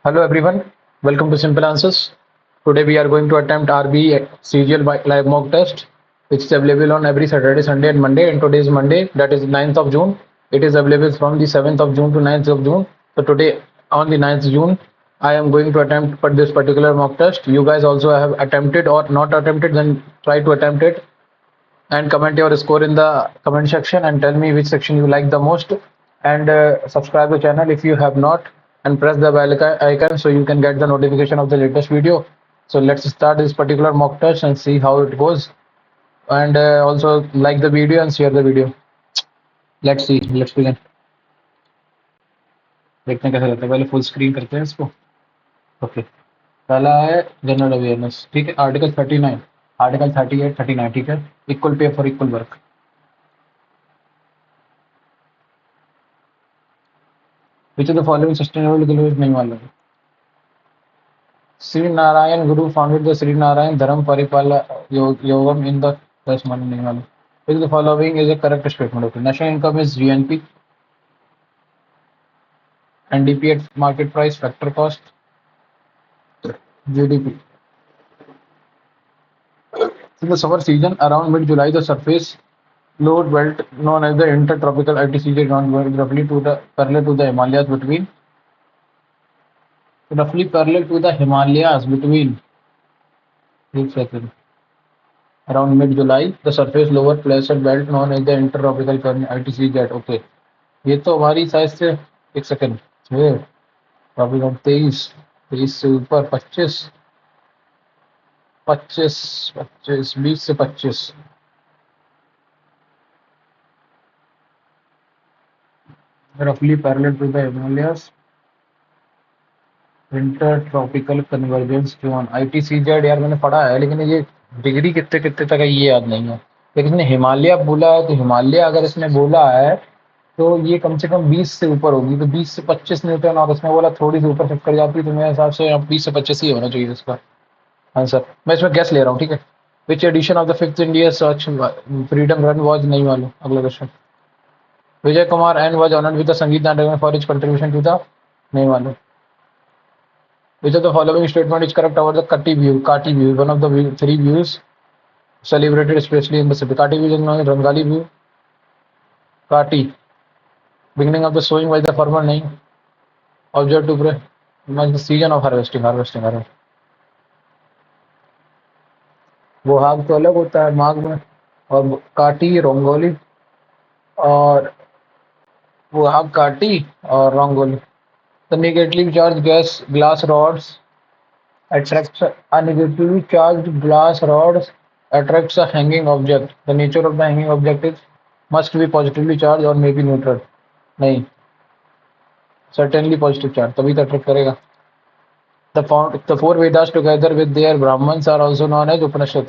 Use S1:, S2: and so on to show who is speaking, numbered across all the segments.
S1: Hello everyone, welcome to Simple Answers. Today we are going to attempt RB serial live mock test, which is available on every Saturday, Sunday, and Monday. And today is Monday, that is 9th of June. It is available from the 7th of June to 9th of June. So today, on the 9th June, I am going to attempt this particular mock test. You guys also have attempted or not attempted, then try to attempt it and comment your score in the comment section and tell me which section you like the most, and subscribe the channel if you have not, and press the bell icon so you can get the notification of the latest video. So let's start this particular mock test and see how it goes, and also like the video and share the video. Let's begin. देखते हैं कैसा रहता है, पहले full screen करते हैं इसको. Okay, पहला है जनरल अवेयरनेस. ठीक है, आर्टिकल 39, आर्टिकल 38, 39. ठीक है, equal pay for equal work. Which of the following sustainable goals नहीं मालूम. Sri Narayan Guru founded the Sri Narayan Dharam Paripala Yogam in the first month नहीं मालूम. Which of the following is a correct statement? Okay, national income is GNP, NDP at market price, factor cost, GDP. In the summer season around mid-July, the surface low belt known as the intertropical ITCJ ground roughly to the parallel to the Himalayas between around mid-July, the surface lower placid belt known as the intertropical ITCZ. Okay, ये तो हमारी size से एक second अभी हम 23 से ऊपर 25 25 25 20 से 25 रफली parallel to the Himalayas intertropical convergence zone ITCZ. यार मैंने पढ़ा है लेकिन ये डिग्री कितने कितने तक है ये याद नहीं है, लेकिन इसने हिमालय बोला है तो हिमालय अगर इसने बोला है तो ये कम से कम 20 से ऊपर होगी, तो 20 से 25 न्यूटन, और उसने बोला थोड़ी सी ऊपर शिफ्ट कर जाती, तो मेरे हिसाब से 20 से 25 ही होना चाहिए इसका आंसर. मैं इसमें गैस ले रहा हूँ. ठीक है, which edition of the 5th India search freedom run was नहीं मालूम. अगला question. Vijay Kumar N was honoured with the Sangeet Natak for his contribution to the नहीं मालूम. Which of the following statement is correct over the काटी view one of the three views celebrated especially in the city. Kati view is known as Rangali view. Kati. Beginning of the sowing by the farmer नहीं. Observe to pray. The season of harvesting. वो हाग तो अलग होता है माघ में, और काटी रंगोली, और वो हाग काटी और rangoli. The negatively charged glass rods attracts a negatively charged glass rods attracts a hanging object. The nature of the hanging object is must be positively charged or may be neutral. नहीं, certainly positive charge तभी तो attract करेगा. The four Vedas together with their Brahmans are also known as Upanishad.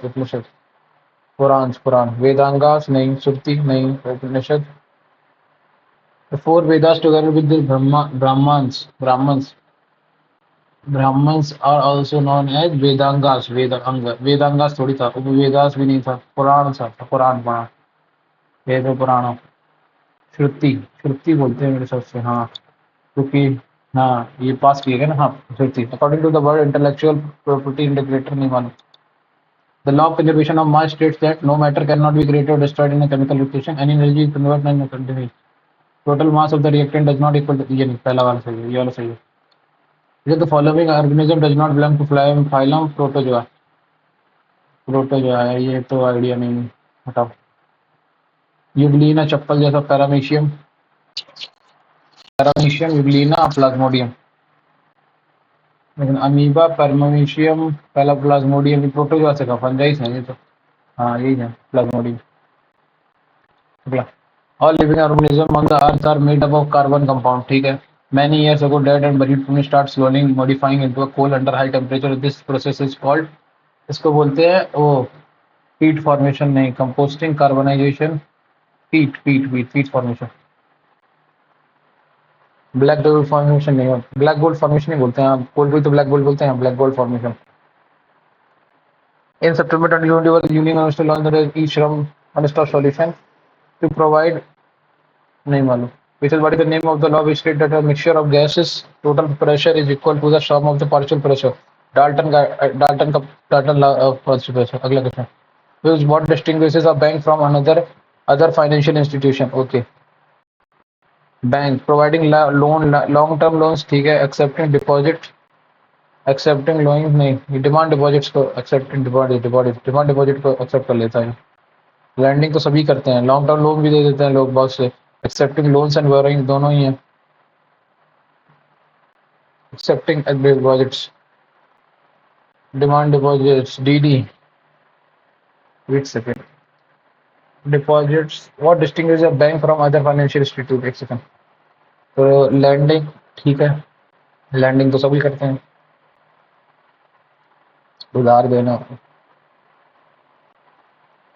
S1: Puran. Vedangas नहीं, Shruti नहीं, Upanishad. The four Vedas together with their Brahmans are also known as Vedangas. Vedangas थोड़ी था, उपवेदास भी नहीं था, पुराण था, पुराण वेद पुराण. श्रुति बोलते हैं मेरे हिसाब से. हाँ, क्योंकि हाँ ये पास किए गए ना. हाँ, Shruti. According to the word intellectual property integrator नहीं मालूम. The law of conservation of mass states that no matter cannot be created or destroyed in a chemical reaction. Any energy is converted and continuous. Total mass of the reactant does not equal to ये नहीं, पहला वाला सही है, ये वाला सही है. Because the following organism does not belong to phylum Protozoa. है ये तो आइडिया नहीं, हटाओ. यूग्लिना चप्पल जैसा पैरामीशियम यूग्लिना प्लाज्मोडियम. लेकिन अमीबा परमेशियम पहला प्लाज्मोडियम प्रोटोजोआ से का फंजाइस है ये तो. हाँ यही है प्लाज्मोडियम. अगला. All living organisms on the earth are made up of carbon compound. ठीक है. Many years ago, dead and buried plants start slowly modifying into a coal under high temperature. This process is called, इसको बोलते हैं वो peat formation नहीं, composting, carbonization, peat formation. Black gold formation नहीं, black gold formation नहीं बोलते हैं, coal भी तो black gold बोलते हैं, black gold formation. In September 2021, the Union University launched the e-Shram One-Stop Solution to provide नहीं मालूम. which is what is the name of the law which states that a mixture of gases total pressure is equal to the sum of the partial pressure. Dalton partial pressure. अगला question, which what distinguishes a bank from another other financial institution? Okay, bank providing loan long term loans, ठीक है, accepting loan नहीं, demand deposits को accepting demand deposit को accept कर लेता है। Landing तो सभी करते हैं, लॉन्ग टर्म लोन भी दे देते हैं लोग बहुत से। एक्सेप्टिंग लोन्स एंड बोरोइंग दोनों ही हैं। Accepting deposits, demand deposits, DD, wait second, deposits what distinguishes a bank from other financial institute, एक सेकंड। तो लैंडिंग, ठीक है, लैंडिंग तो सभी करते हैं, उधार देना।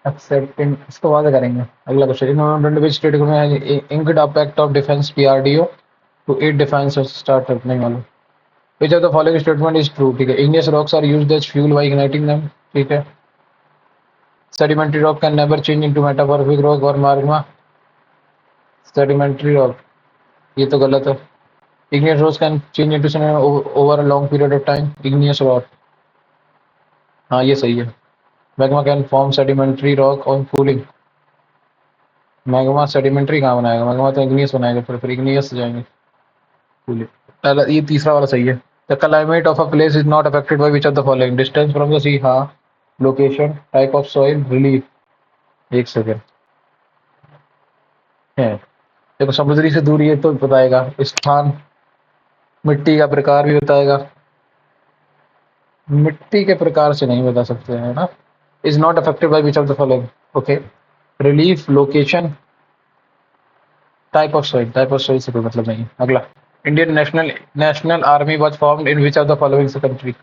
S1: एक्सेप्टिंग इसको बाद करेंगे। अगला क्वेश्चन, विच स्टेट में inked a pact of defence PRDO to aid defence startup, नहीं मालूम। Which of the following statement is true, ठीक है, igneous rocks are used as fuel by igniting them, ठीक है। sedimentary rock can never change into metamorphic rock और magma, sedimentary rock, ये तो गलत है। igneous rocks can change into sediment over a long period of time, igneous rock, हाँ ये सही है। magma can form sedimentary rock on cooling, magma sedimentary कहाँ बनाएगा, magma तो igneous बनाएगा, फिर igneous जाएंगे cooling। पहला ये तीसरा वाला सही है। The climate of a place is not affected by which of the following, distance from the sea, हाँ, location, type of soil, relief, एक सेकेंड है, देखो समुद्री से दूरी है तो बताएगा, स्थान, मिट्टी का प्रकार भी बताएगा, मिट्टी के प्रकार से नहीं बता सकते हैं ना। Is not affected by which of the following, okay, relief, location, type of soil से कोई मतलब नहीं है। अगला, Indian national army was formed in which of the following country,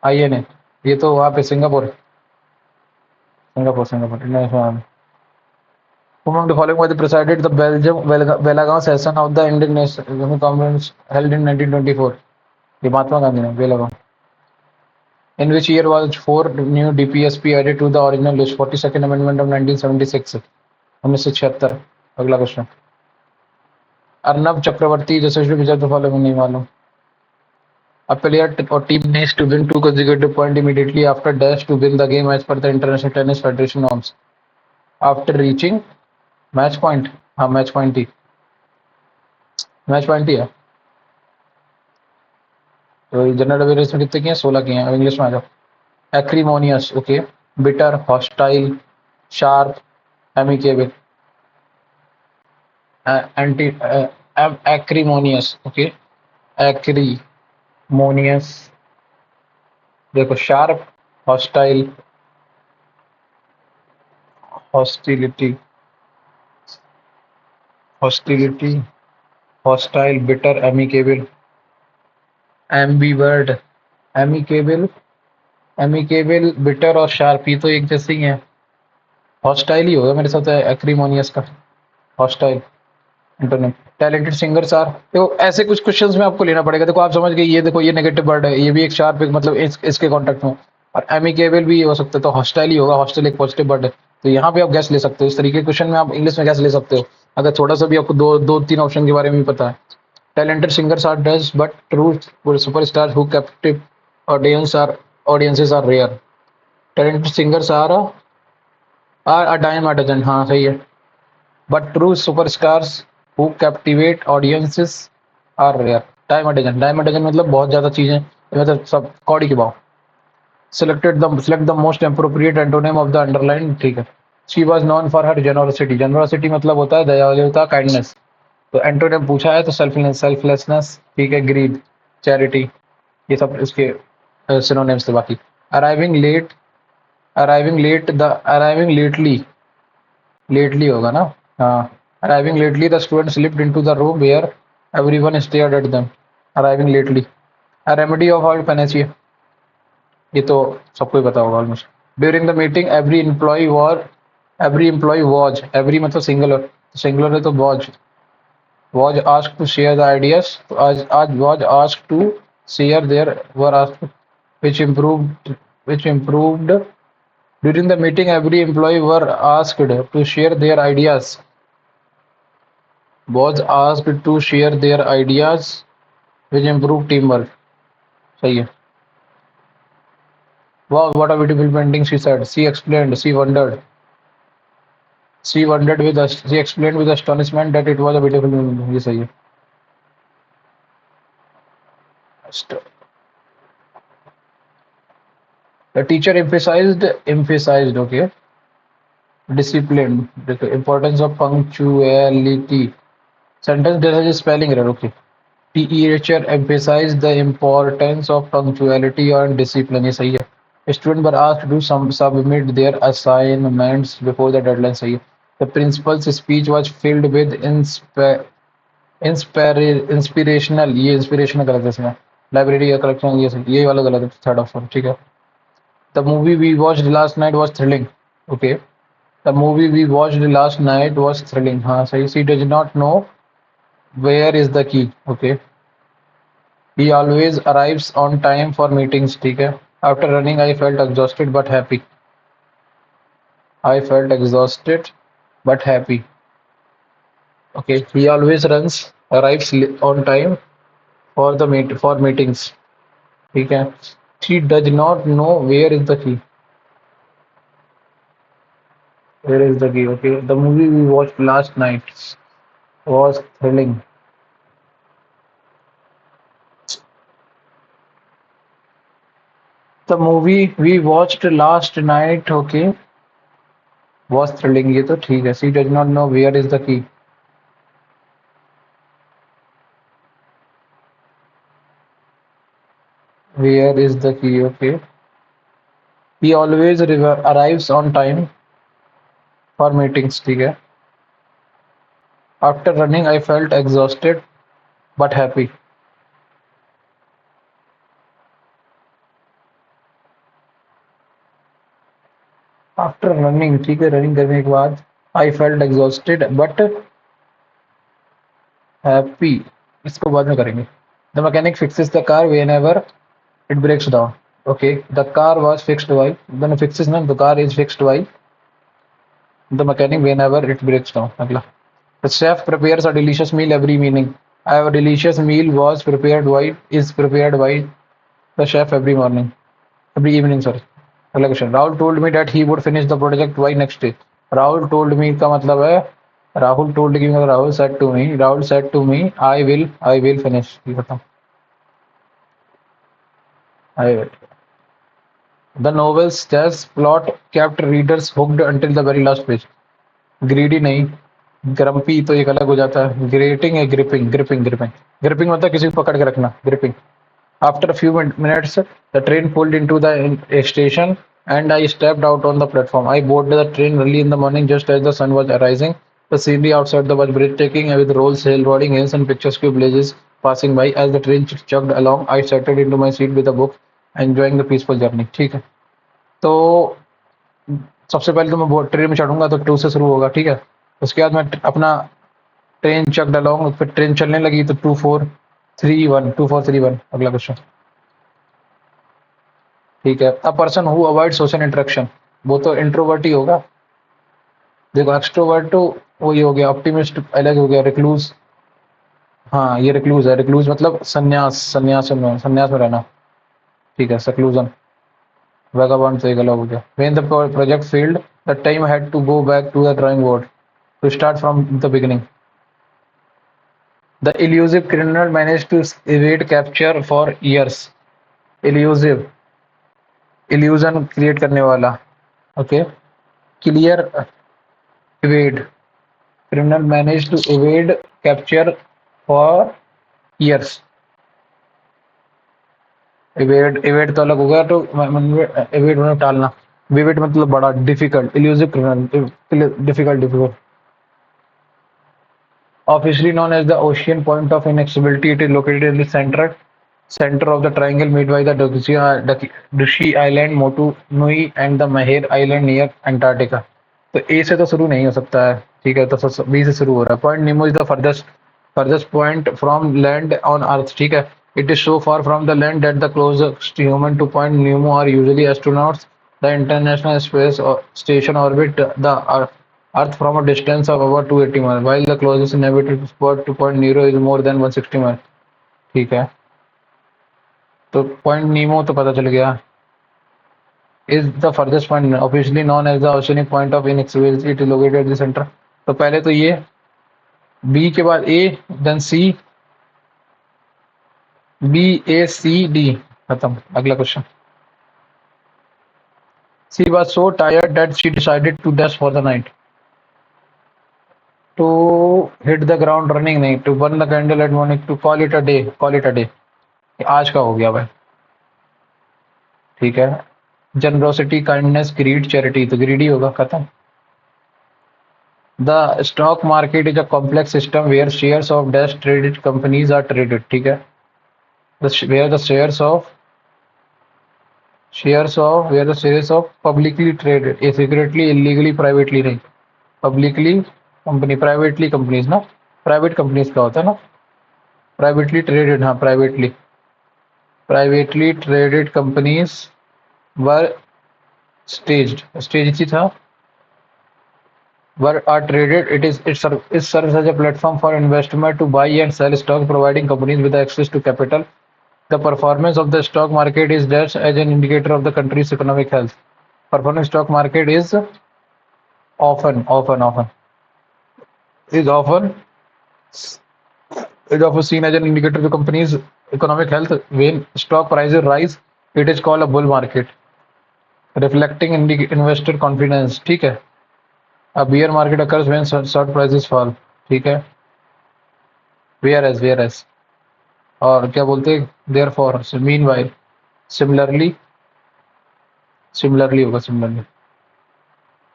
S1: INA, ये तो वहाँ पे Singapore, international army. Among the following was presided the Belgium Belagaon session of the Indian National Conference held in 1924. ये महात्मा गांधी ने Belgaum. In which year was 4 new DPSP added to the original list? 42nd Amendment of 1976, 1976। अगला question, Arnab चक्रवर्ती यशस्वी विजय तो following नहीं मालूम। A player or team needs to win 2 consecutive points immediately after dash to win the game as per the International Tennis Federation norms. After reaching match point, हाँ match point ही, match point ही है। तो general awareness में कितने किए हैं, 16 किए हैं। अब इंग्लिश में आ जाओ। Acrimonious, okay, bitter, hostile, sharp, amicable, anti, acrimonious, okay, acrimonious, देखो sharp, hostile, hostility, hostility, hostile, bitter, amicable, ambivert, amicable, amicable, bitter और शार्प ये तो एक जैसे ही है। हॉस्टाइल ही होगा मेरे साथ, एक्रीमोनियस का hostile. Internet, talented singers are, देखो ऐसे कुछ क्वेश्चंस में आपको लेना पड़ेगा। देखो आप समझ गए, ये देखो ये नेगेटिव वर्ड है, ये भी एक शार्प मतलब इसके कॉन्टेक्ट में, और एमिकेबल भी हो सकता है, तो हॉस्टाइल ही होगा। हॉस्टाइल एक पॉजिटिव वर्ड है, तो यहाँ पे आप गैस ले सकते हो। इस तरीके के क्वेश्चन में आप इंग्लिश में गैस ले सकते हो अगर थोड़ा सा भी आपको दो तीन ऑप्शन के बारे में भी पता है। Talented singers are dozen but true superstar who captive audiences are rare. Talented singers are a dime a dozen, हाँ सही है। But true superstars who captivate audiences are rare. Dime a dozen, dime a dozen मतलब बहुत ज़्यादा चीज़ें, मतलब सब कौड़ी के भाव। Select the most appropriate antonym of the underlined, ठीक है। She was known for her generosity. Generosity मतलब होता है दयालुता, kindness। तो एंटोनिम पूछा है तो सेल्फलेसनेस, ठीक है, ग्रीड, चैरिटी, ये सब इसके सिनोनिम्स थे। बाकी अराइविंग लेट, अराइविंग लेटली होगा ना, हाँ। Arriving lately the student slipped into the room where everyone stared at them, arriving lately. A remedy of all panacea, ये तो सबको ही पता होगा almost. During the meeting every employee was, every मतलब सिंगुलर है तो was asked to share the ideas, was asked to share their were asked which improved during the meeting every employee were asked to share their ideas, was asked to share their ideas which improve teamwork. सही है. Wow, what a beautiful painting, she said. She explained, she wondered. She explained with astonishment that it was a beautiful painting. ये सही है. St- The teacher emphasized, okay, discipline, the importance of punctuality. Sentence there is a spelling error, okay. Teacher emphasized the importance of punctuality and discipline. ये सही है. Students were asked to submit their assignments before the deadline. सही है. The principal's speech was filled with inspirational. ये inspirational गलत है इसमें. Library का कलेक्शन ये वाला गलत है. थर्ड ऑप्शन ठीक है. The movie we watched last night was thrilling. Okay. The movie we watched last night was thrilling. हाँ सही. She does not know where is the key. Okay. He always arrives on time for meetings. ठीक है. After running, I felt exhausted but happy. I felt exhausted but happy. Okay. He always arrives on time for for meetings. ठीक है. She does not know where is the key. Where is the key? Okay. The movie we watched last night was thrilling. The movie we watched last night, okay, was thrilling. ये तो ठीक है. She does not know where is the key. Where is the key? Okay. He always arrives on time for meetings. ठीक है. After running, I felt exhausted but happy. After running, ठीक है. Running करने के बाद I felt exhausted but happy. इसको बाद में करेंगे. The mechanic fixes the car whenever it breaks down. Okay. The car was fixed while. Then fixes ना. The car is fixed while the mechanic whenever it breaks down. अगला. The chef prepares a delicious meal every evening. A delicious meal is prepared by the chef every evening. Sorry. अगला question. Rahul told me that he would finish the project by next day. Rahul told me का मतलब है Rahul told me Rahul said to me I will finish. ये बताओ. I will. The novel's jazz plot kept readers hooked until the very last page. Greedy नहीं. Grumpy तो एक अलग हो जाता है. ग्रेटिंग है. ग्रिपिंग मतलब किसी को पकड़ के रखना. Gripping. After a few minutes, the train pulled into the station and I stepped out on the platform. I boarded the train early in the morning just as the sun was rising. The scenery outside was breathtaking with rolling hills and picturesque villages passing by. As the train chugged along, I settled into my seat with a book, enjoying the peaceful journey. ठीक है. तो सबसे पहले तो मैं train में चढ़ूंगा तो 2 से शुरू होगा. ठीक है. उसके बाद मैं अपना ट्रेन चक्ड अलोंग. फिर ट्रेन चलने लगी तो 2431. अगला क्वेश्चन. ठीक है. A person who avoid social interaction. वो तो इंट्रोवर्ट ही होगा. देखो एक्सट्रोवर्ट तो वही हो गया. ऑप्टिमिस्ट अलग हो गया. रिक्लूज. हाँ ये रिक्लूज है. रिक्लूज मतलब संन्यास में रहना. ठीक है. सक्लूजन. वैगाबॉन्ड तो एक अलग हो गया. When the project failed the time had to go back to the drawing board to start from the beginning. The elusive criminal manage to evade capture for years. Elusive. Illusion create करने वाला. Okay. Clear. Evade. Criminal manage to evade capture for years. Evade तो अलग हो गया. तो evade मतलब टालना. Vivid मतलब बड़ा. Difficult. Elusive criminal difficult. Officially known as the ocean point of inaccessibility, it is located in the center of the triangle made by the Dushi Island, Motu Nui and the Mahir Island near Antarctica. तो ए से तो शुरू नहीं हो सकता है. ठीक है. तो बी से शुरू हो रहा है. Point Nemo is the farthest point from land on earth. ठीक है. It is so far from the land that the closest human to point Nemo are usually astronauts. The International Space Station orbit the earth from a distance of about 280 mile while the closest inhabited spot to point Nemo is more than 160 mile. ठीक है, तो point Nemo तो पता चल गया। Is the farthest point officially known as the oceanic point of inaccessibility, it is located at the centre. तो पहले तो ये बी के बाद A, then C, B A C D, खत्म। अगला question. She was so tired that she decided to dash for the night. To hit the ground running नहीं, to burn the candle at morning, to call it a day, call it a day। आज का हो गया भाई। ठीक है, generosity, kindness, greed, charity, तो greedy होगा, खत्म। The stock market is a complex system where shares of dash traded companies are traded. ठीक है, where the shares of publicly traded, a secretly, illegally, privately नहीं। पब्लिकली कंपनी, प्राइवेटली कंपनीज ना, private companies का होता है ना, privately traded, हाँ privately traded companies were stage ही था, were are traded, it serves as a platform for investor to buy and sell stocks, providing companies with access to capital. The performance of the stock market is judged as an indicator of the country's economic health. Performance stock market is often is often seen as an indicator of the company's economic health. When stock prices rise, it is called a bull market, reflecting investor confidence। ठीक है, a bear market occurs when stock prices fall। ठीक है, whereas और क्या बोलते हैं, therefore, meanwhile, similarly होगा,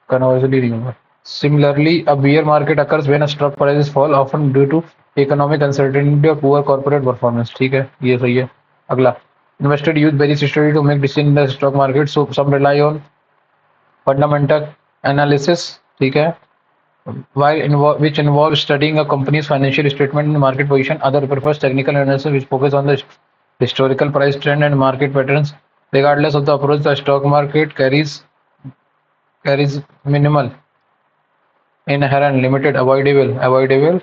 S1: conversely नहीं होगा। Similarly, a bear market occurs when stock prices fall, often due to economic uncertainty or poor corporate performance। ठीक है, ये सही है। अगला, investor use various strategies to make decisions in the stock market, so some rely on fundamental analysis। ठीक है, which involves studying a company's financial statement and market position. Other prefers technical analysis, which focus on the historical price trend and market patterns. Regardless of the approach, the stock market carries minimal, inherent, limited, avoidable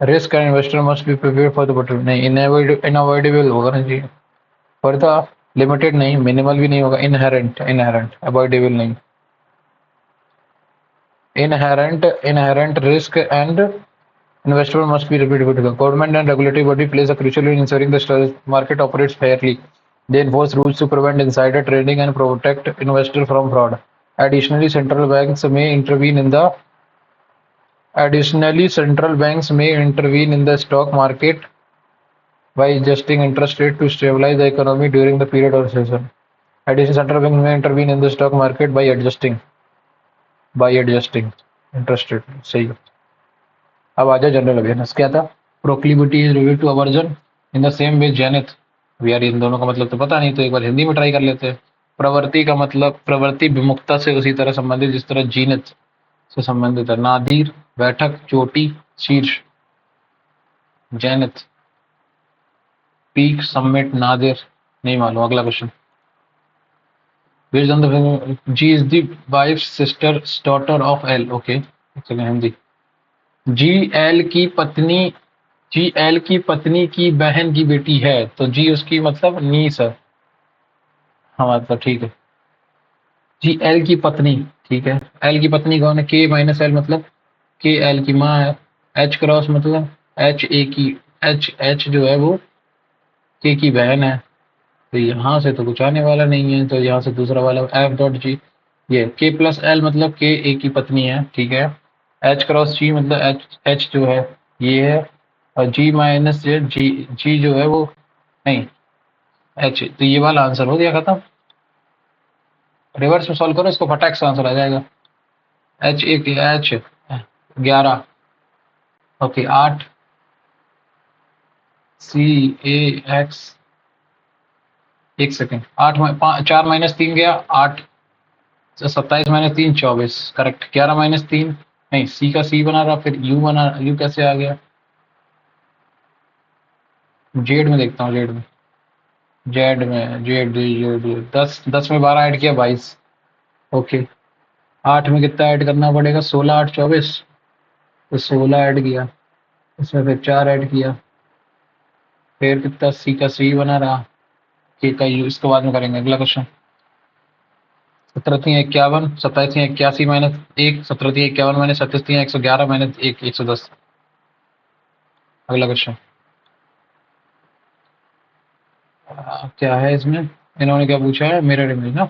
S1: risk, and investor must be prepared for the potential। नहीं, unavoidable होगा ना जी, पर था limited नहीं, minimal भी नहीं होगा, inherent, avoidable नहीं। inherent risk and investor must be repeated. Government and regulatory body plays a crucial role in ensuring the stock market operates fairly. They enforce rules to prevent insider trading and protect investors from fraud. Additionally, central banks may intervene in the stock market by adjusting interest rate to stabilize the economy during the period of recession. Additionally, central banks may intervene in the stock market by adjusting interest rate. सही है। अब आ जाए general awareness. क्या था, proclivity is related to aversion in the same way zenith. यार इन दोनों का मतलब तो पता नहीं, तो एक बार हिंदी में ट्राई कर लेते हैं। प्रवृत्ति का मतलब प्रवृत्ति विमुखता से उसी तरह संबंधित जिस तरह जीनत से संबंधित है। नादिर, बैठक, चोटी, शीर्ष। जेनिथ, पीक, समिट, नादिर, नहीं मालूम। अगला question. Based on the G is the wife's sister, daughter of L। Okay, एक सेकंड, हिंदी। जी एल की पत्नी की बहन की बेटी है, तो जी उसकी मतलब नीस है। हाँ मतलब ठीक है। जी एल की पत्नी, ठीक है। एल की पत्नी कौन है, के माइनस एल मतलब के एल की माँ है। एच क्रॉस मतलब एच ए की, एच जो है वो के की बहन है। तो यहाँ से तो कुछ आने वाला नहीं है, तो यहाँ से दूसरा वाला एफ डॉट जी। ये के प्लस एल मतलब के ए की पत्नी है, ठीक है। एच क्रॉस जी मतलब एच जो है ये है, और जी माइनस जी जो है वो नहीं, एच। तो ये वाला आंसर हो गया, खत्म। रिवर्स में सॉल्व करो इसको, फटाक से आंसर आ जाएगा। एच 11, ओके 8, सी ए एक्स, एक सेकेंड, 4 माइनस 3 गया 8, 27 माइनस 3 24, करेक्ट। 11 माइनस 3 नहीं, सी का सी बना रहा, फिर यू कैसे आ गया। जेड में देखता हूँ, जेड में 10 में 12 ऐड किया 22, ओके। 8 में कितना ऐड करना पड़ेगा, 16 8 24, तो 16 ऐड किया, इसमें फिर 4 ऐड किया, फिर कितना सी का सी बना रहा, के का यू, इसके बाद में करेंगे अगला क्वेश्चन। 17×3 = 51, 27×3 = 81 minus 1, 17×3 = 51 minus 37×3 = 111 minus 1 110। अगला क्वेश्चन क्या है इसमें, इन्होंने क्या पूछा है, मिरर इमेज ना।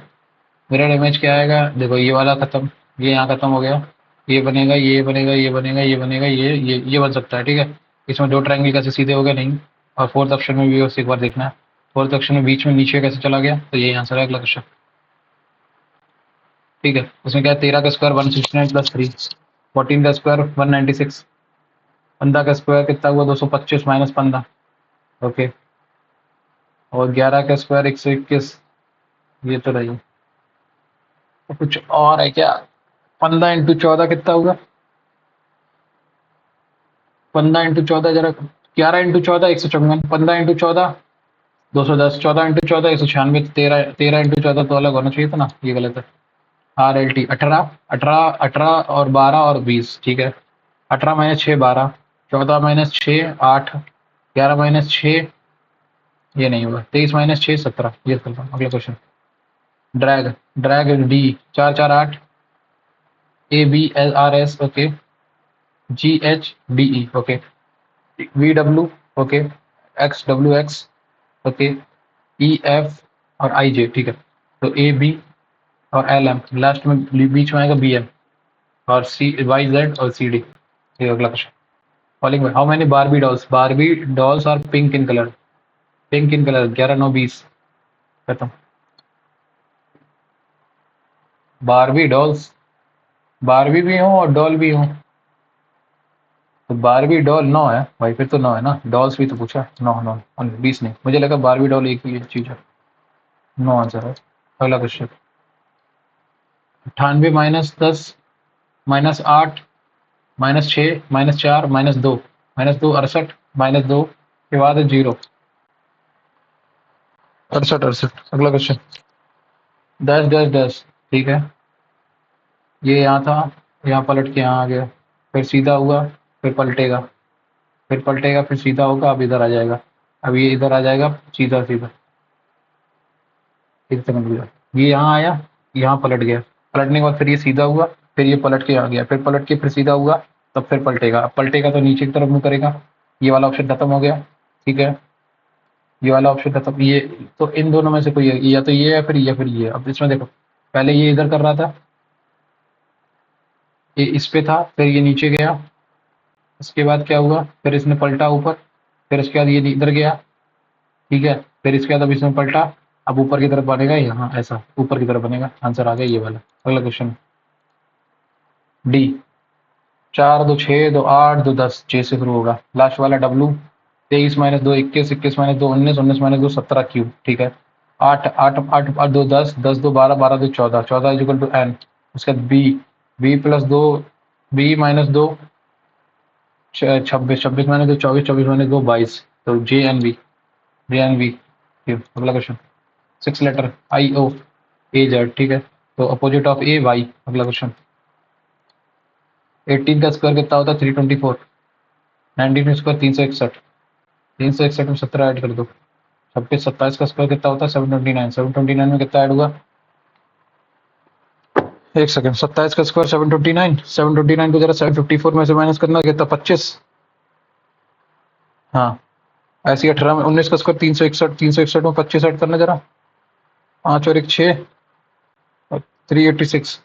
S1: मिरर इमेज क्या आएगा, देखो ये वाला खत्म, ये यहाँ खत्म हो गया, ये बनेगा, ये बनेगा, ये बनेगा, ये बनेगा, ये बन सकता है, ठीक है। इसमें दो ट्रायंगल कैसे सीधे हो गए, नहीं। और फोर्थ ऑप्शन में भी बस एक बार देखना है, फोर्थ ऑप्शन में बीच में नीचे कैसे चला गया, तो ये आंसर है अगला क्वेश्चन, ठीक है। उसमें क्या है, 13 का स्क्वायर 169 + 3, 14 का स्क्वायर 196, 15 का स्क्वायर कितना हुआ 225 माइनस 15, ओके। और 11 का स्क्वायर 121, ये तो रही। तो कुछ और है क्या, 15 × 14 कितना होगा, 15 × 14 जरा, 11 × 14 154, 15 × 14 210, 14 × 14 196, 13 × 14 तो अलग होना चाहिए था ना, ये गलत है। RLT 18, 18 18 और 12 और 20, ठीक है। 18 - 6 12, 14 - 6 8, 11 - 6, ये नहीं होगा, 23 - 6 17, ये करता हूँ अगला question. Drag, drag D 4 4 8, ABLRS, okay, GHDE, okay, VW, okay, XWX, okay, EF और IJ, ठीक है। तो AB और LM, लास्ट में बीच में आएगा BM, और YZ और CD, ये अगला question. Following how many Barbie dolls, Barbie dolls are pink in colour, pink in colour, 11 9 20, खत्म। बारबी डॉल्स, बारबी भी हो और डॉल भी हो, तो बारबी डॉल 9 है भाई, फिर तो 9 है ना, डॉल्स भी तो पूछा, 9 9 20 नहीं, मुझे लगा बारबी डॉल एक ही चीज है, 9 आंसर है। अगला क्वेश्चन, 98 - 10 - 8 -6 -4 -2, -2 68 -2 के बाद 0, 68 68। अगला क्वेश्चन, 10 10 10, ठीक है। ये यहाँ था, यहाँ पलट के यहाँ आ गया, फिर सीधा हुआ, फिर पलटेगा, फिर पलटेगा, फिर सीधा होगा, अब इधर आ जाएगा, अब ये इधर आ जाएगा, सीधा सीधा, एक सेकंड रुक जाओ। ये यहाँ आया, यहाँ पलट गया, पलटने के बाद फिर ये सीधा हुआ, फिर ये पलट के आ गया, फिर पलट के फिर सीधा हुआ, तब फिर पलटेगा, अब पलटेगा तो नीचे की तरफ मुँह करेगा, ये वाला ऑप्शन खत्म हो गया, ठीक है। ये वाला ऑप्शन खत्म, ये तो इन दोनों में से कोई है, या तो ये है फिर ये, फिर ये। अब इसमें देखो, पहले ये इधर कर रहा था, ये इस पे था, फिर ये नीचे गया, इसके बाद क्या हुआ, फिर इसने पलटा ऊपर, फिर इसके बाद ये इधर गया, ठीक है, फिर इसके बाद अब इसमें पलटा, अब ऊपर की तरफ बनेगा, यहाँ ऐसा ऊपर की तरफ बनेगा, आंसर आ गया ये वाला। अगला क्वेश्चन, डी 4 2 6 2 8 2 10, जे से शुरू होगा, लास्ट वाला डब्लू, 23 - 2 21, 21 - 2 19, 19 - 2 17 क्यूब, ठीक है। 8 8 8 8 2 10, 10 2 12, 12 2 14, 14 = n। उसके बाद बी, बी + 2, बी - 2 26, 26 - 2 24, 24 - 2 22, तो JNB, JNB। अगला क्वेश्चन, 6 लेटर IOAZ, ठीक है, तो अपोजिट ऑफ ए वाई। अगला क्वेश्चन, 18 का स्क्वायर कितना होता है 324, 19 का स्क्वायर 361, 361 में 17 ऐड कर दो, 26 27 का स्क्वायर कितना होता है 729, 729 में कितना ऐड हुआ, एक सेकंड, 27 का स्क्वायर 729, 729 को जरा 754 में से माइनस करना, कितना 25, हाँ ऐसे ही 18 में 19 का स्क्वायर 361, 361 में 25 ऐड करना जरा, 5 और 1 6 और 386,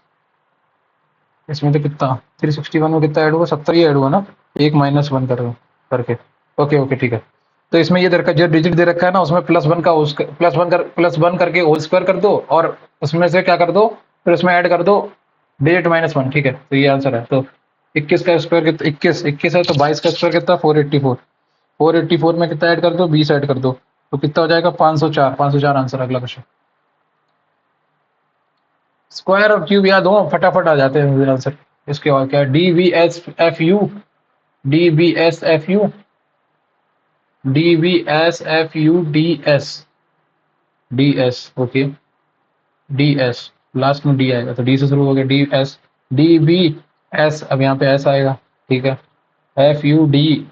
S1: इसमें तो कितना 361 में कितना ऐड हुआ, 70 ही ऐड हुआ ना, एक -1 कर करके, ओके ओके ठीक है। तो इसमें ये दे रखा है, जो डिजिट दे रखा है ना, उसमें +1 का +1 करके होल स्क्वायर कर दो, और उसमें से क्या कर दो, फिर उसमें ऐड कर दो डिजिट -1, ठीक है। तो ये आंसर है। तो 21 का स्क्वायर कितना, 21 21 है, तो 22 का स्क्वायर कितना 484, 484 में कितना ऐड कर दो 20 ऐड कर दो, तो कितना हो जाएगा 504, 504 आंसर। अगला क्वेश्चन, स्क्वायर और क्यूब याद हो फटाफट आ जाते हैं आंसर। इसके बाद क्या, DVSFU, DVSFU, DVSFU, DS, DS, okay, DS, last में डी आएगा, तो डी से शुरू हो गया, D S, D B S, अब यहाँ पे एस आएगा, ठीक है, एफ यू डी,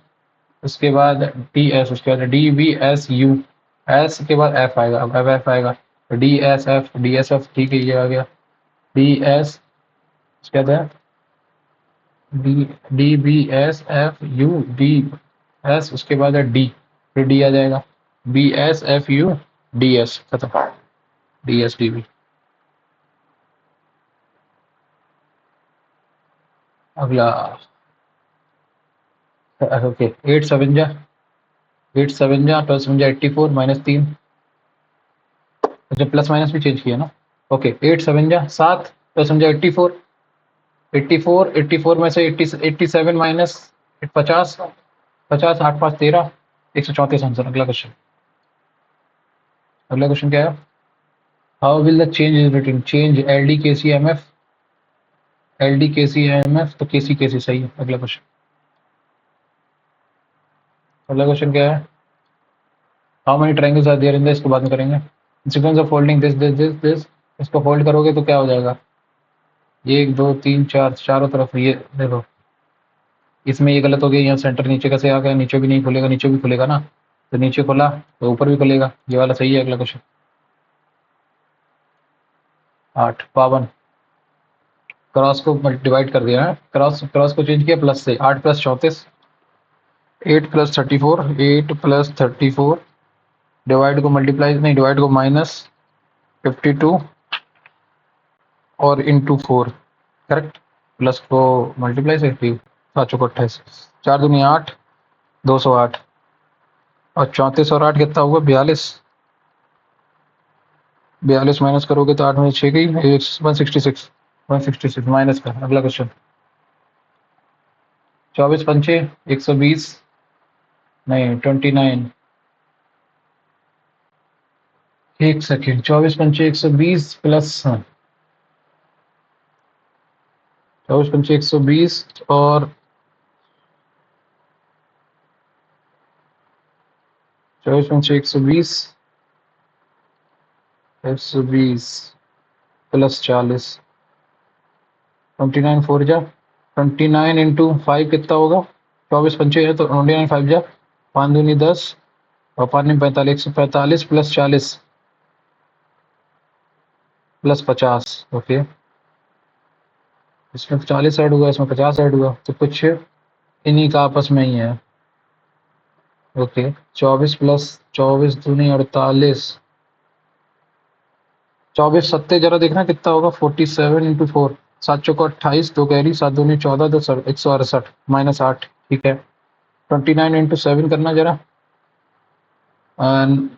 S1: उसके बाद डी एस, उसके बाद D B S U, S के बाद एफ आएगा, अब एफ आएगा, D S F, D S F, ठीक है, ये आ गया, डी एस, उसके बाद D, D B S F U D S, उसके बाद है डी, फिर डी आ जाएगा, B S F U D S, खत्म, डी एस डी बी। अगला, ओके, 8 7 जा 12 7 जा 84 -3, जब प्लस माइनस भी चेंज किया ना, ओके, 8 7 जा 7, 12 7 जा 84, 84 में से 87 माइनस 50, 50, 8 5 13, 134 आंसर। अगला क्वेश्चन, अगला क्वेश्चन क्या है, how will the change is written, change L D K C M F, L D K C M F, तो के सी सही है। अगला क्वेश्चन, अगला क्वेश्चन क्या है, how many triangles are there in the, इसको बाद में करेंगे, sequence of folding this this this this, इसको फोल्ड करोगे तो क्या हो जाएगा, 1 2 3 4, चारों तरफ, ये देखो, इसमें ये गलत हो गया, यहाँ सेंटर नीचे कैसे आ गया, नीचे भी नहीं खुलेगा, नीचे भी खुलेगा ना, तो नीचे खुला तो ऊपर भी खुलेगा, ये वाला सही है। अगला क्वेश्चन, 8 52, क्रॉस को डिवाइड कर दिया है, क्रॉस क्रॉस को चेंज किया प्लस से, 8 + 34, 8 + 34, 8 + 34, डिवाइड को मल्टीप्लाई नहीं, डिवाइड को -52 और इंटू 4, करेक्ट, प्लस को मल्टीप्लाई से 7 चौको 28, 4 दूनी 8, 208, और 34 और 8 कितना हुआ, 42, 42 माइनस करोगे तो 8 में 6 गई, 166, 166 माइनस का। अगला क्वेश्चन, 24 पंचे 120, नहीं 29, एक सेकेंड, 24 पंचे 120 प्लस, 24 पंचे 120 और 24 पंचे 120, 120 प्लस 40, 29 4 जा 29 इंटू 5 कितना होगा, 24 पंचे है तो 29 5 जा 5 दूनी 10 और 5 में 45, 145 प्लस 40 प्लस 50, ओके, इसमें 40 ऐड हुआ, इसमें 50 ऐड हुआ, तो कुछ इन्हीं का आपस में ही है, ओके, 24 प्लस 24 दूनी 48, 24 सत्ते जरा देखना कितना होगा, 47 इंटू 4, 7 चौको 28, 2 कैरी, 7 दूनी 14, 2 168 -8, ठीक है, 29 इंटू 7 करना जरा,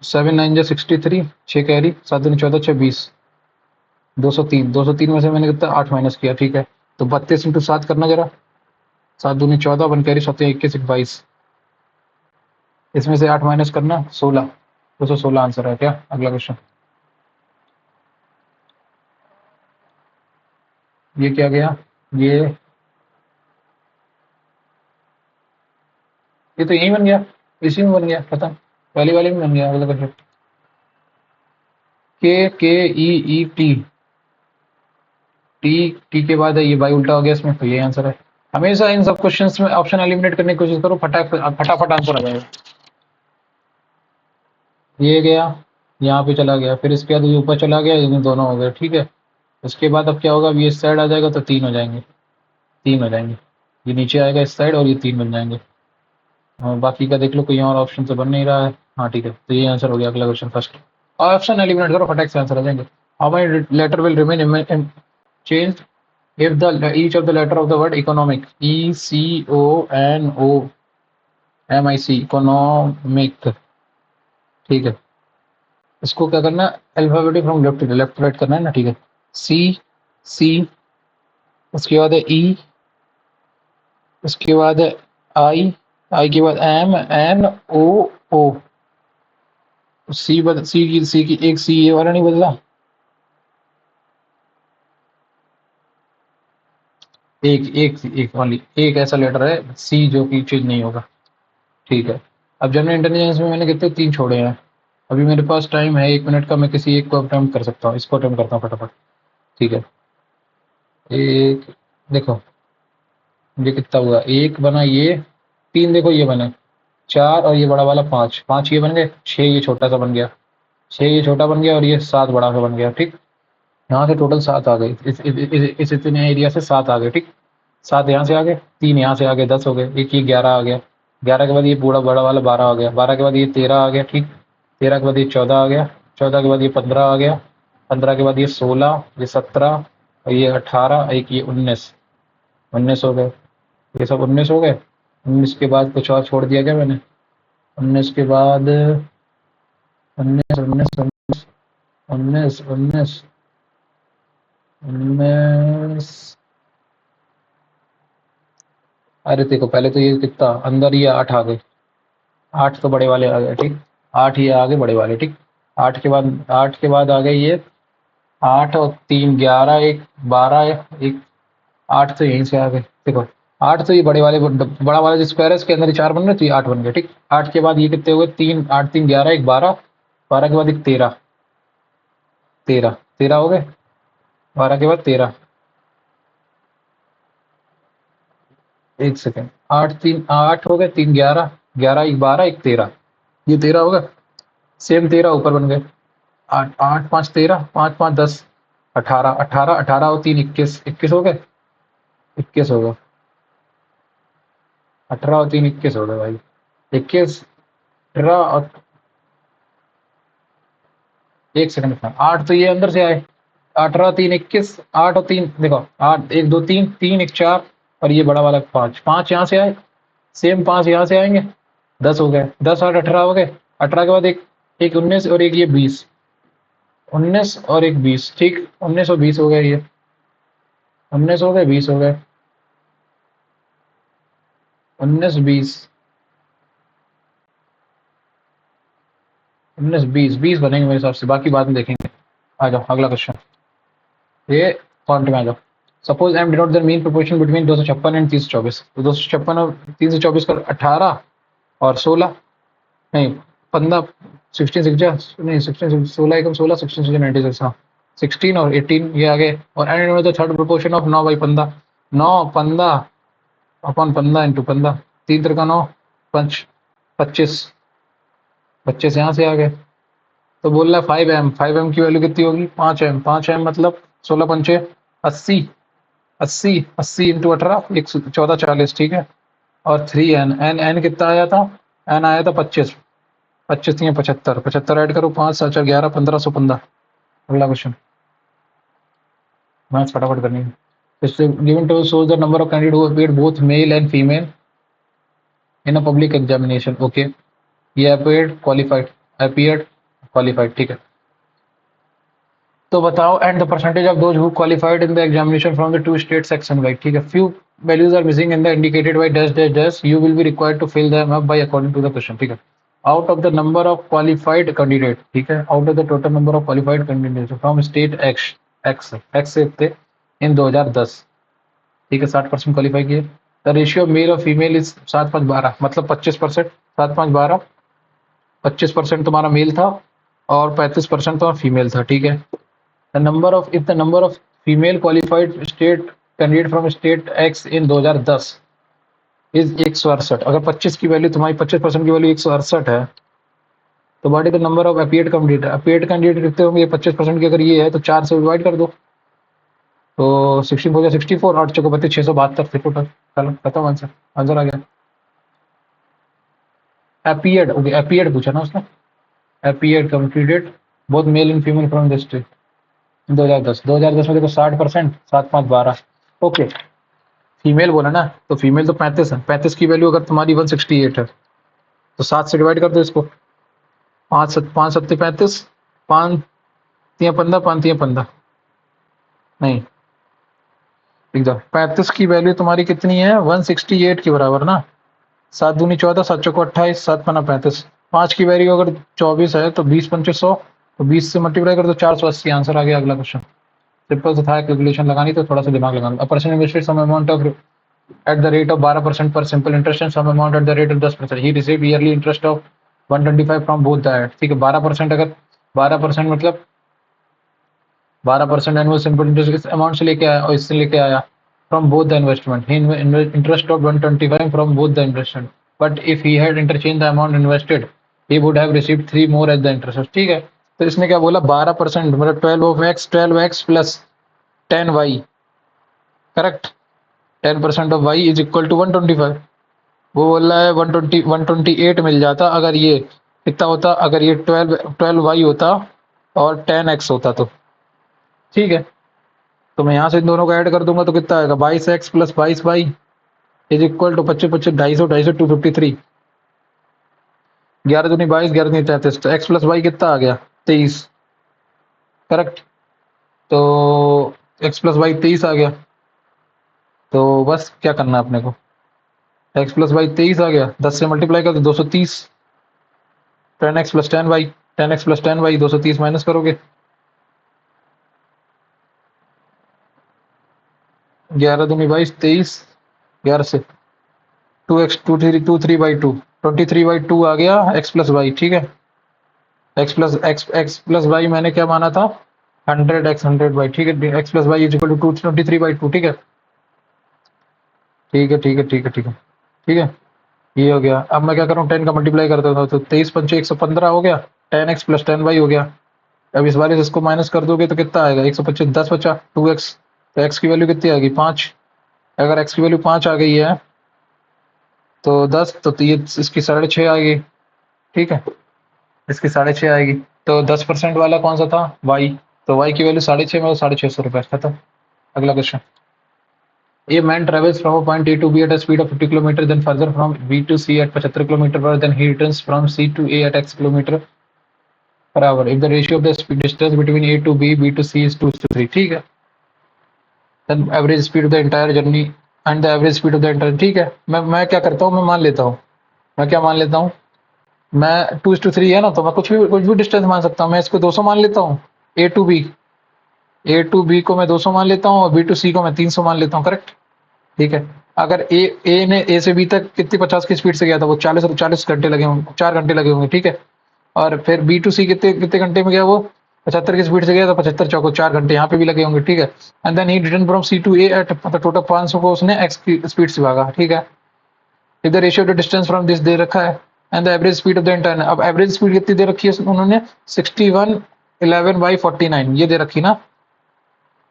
S1: 7 9 जा 63, 6 कैरी, 7 दूनी 14, 6 20, 203, 203 में से मैंने कितना 8 माइनस किया, ठीक है, तो 32 इंटू 7 करना जरा, 7 दूनी 14, 1 कैरी, 7 21 22, इसमें से 8 माइनस करना 16, 216 आंसर है क्या। अगला क्वेश्चन, ये क्या गया, ये तो यही बन गया, इसी में बन गया, खत्म, पहली वाली में बन गया। अगला क्वेश्चन, के ई ई टी, टी टी के बाद है, ये बाई उल्टा हो गया इसमें, तो ये आंसर है। हमेशा इन सब क्वेश्चंस में ऑप्शन एलिमिनेट करने की कोशिश करो, फटाफट आंसर आ जाएगा। ये गया, यहाँ पे चला गया, फिर इसके बाद ये ऊपर चला गया, ये दोनों हो गए, ठीक है, उसके बाद अब क्या होगा, ये इस साइड आ जाएगा तो 3 हो जाएंगे, 3 हो जाएंगे, ये नीचे आएगा इस साइड और ये 3 बन जाएंगे। हाँ, बाकी का देख लो, कोई और ऑप्शन तो बन नहीं रहा है, हाँ ठीक है, तो ये आंसर हो गया। अगला क्वेश्चन फर्स्ट, ऑप्शन एलिमिनेट करो, फटाक से आंसर आ जाएंगे। How many letter will remain change if the each of the letter of the word economic, ECONOMIC, economic, ठीक है, इसको क्या करना, alphabetic from left to right करना है ना, ठीक है, सी सी, उसके बाद है ई, उसके बाद है आई, आई के बाद एम, एन ओ ओ, सी की एक सी, ये वाला नहीं बदला, एक वाली एक ऐसा लेटर है सी जो कि चेंज नहीं होगा, ठीक है। अब जनरल इंटेलिजेंस में मैंने कितने 3 छोड़े हैं, अभी मेरे पास टाइम है 1 मिनट का, मैं किसी एक को अटेम्प्ट कर सकता हूँ, इसको अटेम्प्ट करता हूँ फटाफट। ठीक है। एक, देखो ये कितना हुआ, एक बना ये, तीन देखो ये बने, चार और ये बड़ा वाला पाँच, पाँच ये बन गए, छः ये छोटा सा बन गया, छः ये छोटा बन गया और ये सात बड़ा सा बन गया। ठीक, यहाँ से टोटल सात आ गई, इस इतने एरिया से सात आ गए। ठीक, सात यहाँ से आ गए, तीन यहाँ से आ गए, 10 हो गए, एक ये 11 आ गया, 11 के बाद ये पूरा बड़ा वाला 12 आ गया, 12 के बाद ये 13 आ गया। ठीक, 13 के बाद ये 14 आ गया, 14 के बाद ये 15 आ गया, 15 के बाद ये 16, ये 17 और ये 18, एक ये 19, 19 हो गए, ये सब 19 हो गए। 19 के बाद कुछ और छोड़ दिया क्या मैंने, 19 के बाद 19, 19, 19, 19, 19, अरे देखो पहले तो ये कितना अंदर, ये 8 आ गए, 8 तो बड़े वाले आ गए। ठीक, 8 ये आ गए बड़े वाले। ठीक, 8 के बाद आ गए ये 8 और 3 11, एक 12, एक 8 तो यहीं से आ गए। देखो 8 तो ये बड़े वाले, बड़ा वाला जो स्क्वायर है इसके अंदर ही 4 बन रहे, तो ये 8 बन गए। ठीक, 8 के बाद ये कितने हुए, 3, 8 3 11, एक 12, 12 के बाद एक 13, 13, 13 हो गए, 12 के बाद 13, एक सेकेंड, 8 3 8 हो गए, 3 11, 11 एक 12, एक 13, ये 13 होगा, सेम 13 ऊपर बन गए, 8 8 5 13, 5 5 10, 18, 18, 18 और 3 21, 21 हो गए, 21 हो गए, 18 और 3 21 हो गए भाई, 21, 18 और एक सेकंड में, 8 तो ये अंदर से आए, 18 3 21, 8 और 3 देखो, 8 1 2 3, 3 1 4 और ये बड़ा वाला 5, 5 यहाँ से आए, सेम 5 यहाँ से आएंगे, 10 हो गए, 10 और 18 हो गए, 18 के बाद एक, एक 19 और एक ये 20, 19 और एक 20। ठीक, 19 और 20 हो गए, ये 19 हो गए, 20 हो गए, 19 20, 19 20, 20 बनेंगे मेरे हिसाब से, बाकी बाद में देखेंगे। आ जाओ अगला क्वेश्चन, ये फॉन्ट में आ जाओ। Suppose M denote the mean proportion between 256 and 324, तो 256 और 324 का 18 और 16, नहीं 15, 16 6 नहीं 16 16 एकम 16, 16 6 96, हाँ 16 और 18 ये आ गए, और एंड में तो third proportion of 9/15, 9 15 upon 15 into 15, 3 3 का 9, 5 25, 25 यहाँ से आ गए, तो बोल रहा है 5 एम, 5 एम की वैल्यू कितनी होगी, 5 एम, 5 एम मतलब 16 पंचे 80, 80, 80 इंटू 18, 14 40। ठीक है, और 3 एन, एन एन कितना आया था, एन आया था 25, 25 या 75, 75 ऐड करो, 5 7 11 1515। अगला क्वेश्चन, मैथ्स फटाफट करनी है। Given two shows the number of candidate who appeared both male and female in a public examination. Okay, ये अपीयर्ड क्वालिफाइड। ठीक है, तो बताओ and the percentage of those who qualified in the examination from the two state section wise. ठीक है, few values are missing in the indicated by dash dash dash, you will be required to fill them up by according to the question. ठीक है, out of the number of qualified candidate, ठीक है, out of the total number of qualified candidate from state x, x से थे इन 2010, ठीक है, 60% qualify किए। The ratio mail और फीमेल इज 7 5 12, मतलब 25%, 7 5 12, 25% तुम्हारा मेल था और 35% तुम्हारा फीमेल था। ठीक है, the number of, if the number of female qualified state candidate from state x in 2010 is 168, अगर 25 की वैल्यू तुम्हारी 25% की वैल्यू 168 है, तो what is the number of appeared candidate, appeared candidate कितने होंगे, 25% की अगर ये है तो 4 से डिवाइड कर दो, तो 16 हो गया 64, 8 चौको 32, 672 टोटल। चलो खत्म, आंसर, आंसर आ गया। अपीयर्ड, ओके अपीयर्ड पूछा ना उसने, appeared candidate both male and female from the state 2010, 2010 में देखो 60%, 7 5 12। ओके, फीमेल बोला ना, तो फीमेल तो 35 है, 35 की वैल्यू अगर तुम्हारी 168 है तो 7 से डिवाइड कर दो इसको, 5 7 35, 5 3 15, 5 3 15, नहीं एकदम 35 की वैल्यू तुम्हारी कितनी है, 168 के बराबर ना, 7 दूनी 14, 7 चौको 28, 7 पन्ना 35, 5 की वैल्यू अगर 24 है तो 20 पंचे 100, तो 20 से मल्टीप्लाई कर दो, 480, आंसर आ गया। अगला क्वेश्चन सिंपल सा था, कैलकुलेशन लगानी तो थोड़ा सा दिमाग लगाना। A person invested some amount of at the rate of 12% per simple interest and some amount at the rate of 10%, he received yearly interest of 125 from both the, ठीक है, 12% अगर 12% मतलब 12% एनुअल सिंपल इंटरेस्ट इस amount से लेके आया और इससे लेके आया from both the investment, he interest of 125 from both the investment, but if he had interchange the amount invested he would have received 3 more at the interest. ठीक है, तो इसने क्या बोला 12% मतलब 12x plus 10y, correct, 10% of y is equal to 125। वो बोल रहा है 128 मिल जाता अगर ये कितना होता, अगर ये 12y होता और 10x होता तो। ठीक है, तो मैं यहाँ से इन दोनों को ऐड कर दूंगा तो कितना आएगा 22x plus 22y is equal to 25 250 253, 11 दूनी 22 11 दूनी 33, तो x प्लस वाई कितना आ गया 23, करेक्ट। तो x प्लस वाई 23 आ गया, तो बस क्या करना है अपने को, x प्लस वाई 23 आ गया, 10 से मल्टीप्लाई कर दो 230, 10x plus 10y, 10x plus 10y 230 minus करोगे 11 दूनी 22 23, 11 से 2x 23/2 23/2 आ गया x प्लस वाई। ठीक है, x प्लस वाई मैंने क्या माना था 100x 100y। ठीक है, x plus Y is equal to 23/2। ठीक है, ठीक है, ठीक है, ठीक है, ठीक है, ठीक है, ये हो गया। अब मैं क्या करूँ 10 का मल्टीप्लाई करता था तो 23 पंचे 115 हो गया, 10x प्लस 10y हो गया। अब इस बार इसको माइनस कर दोगे तो कितना आएगा 125, 10 बचा 2x, तो x की वैल्यू कितनी आ गई 5। अगर x की वैल्यू 5 आ गई है तो 10, तो ये इसकी 6.5 आएगी। ठीक है, इसकी 6.5 आएगी, तो 10% वाला कौन सा था y, तो y की वैल्यू 6.5 में 650 रुपए, खत्म। अगला question, A man travels from a point A to B at a speed of 50 km, then further from B to C at 75 km per hour, then he returns from C to A at x km per hour. If the ratio of the speed distance between A to B, B to C is 2:3, ठीक है, then average speed of the entire journey and the average speed of the entire, ठीक है। मैं क्या करता हूँ, मैं मान लेता हूँ, मैं क्या मान लेता हूँ, मैं 2:3 है ना, तो मैं कुछ भी डिस्टेंस मान सकता हूँ। मैं इसको 200 मान लेता हूँ, A to B, A to B को मैं 200 मान लेता हूँ और बी टू सी को मैं 300 मान लेता हूँ, करेक्ट। ठीक है, अगर ए ने ए से बी तक कितनी 50 की स्पीड से गया था, वो 40 घंटे लगे होंगे, 4 घंटे लगे होंगे। ठीक है, और फिर बी टू सी कितने कितने घंटे में गया, वो 75 की स्पीड से गया, तो 75 चौको 4 घंटे यहाँ पे भी लगे होंगे। ठीक है, and then he return from C to A at total 500 को उसने एक्स की स्पीड से भागा। ठीक है, if the ratio of the distance from this दे रखा है and the average speed of the इंटरन, अब एवरेज स्पीड कितनी दे रखी है उन्होंने 61 11/49 ये दे रखी ना,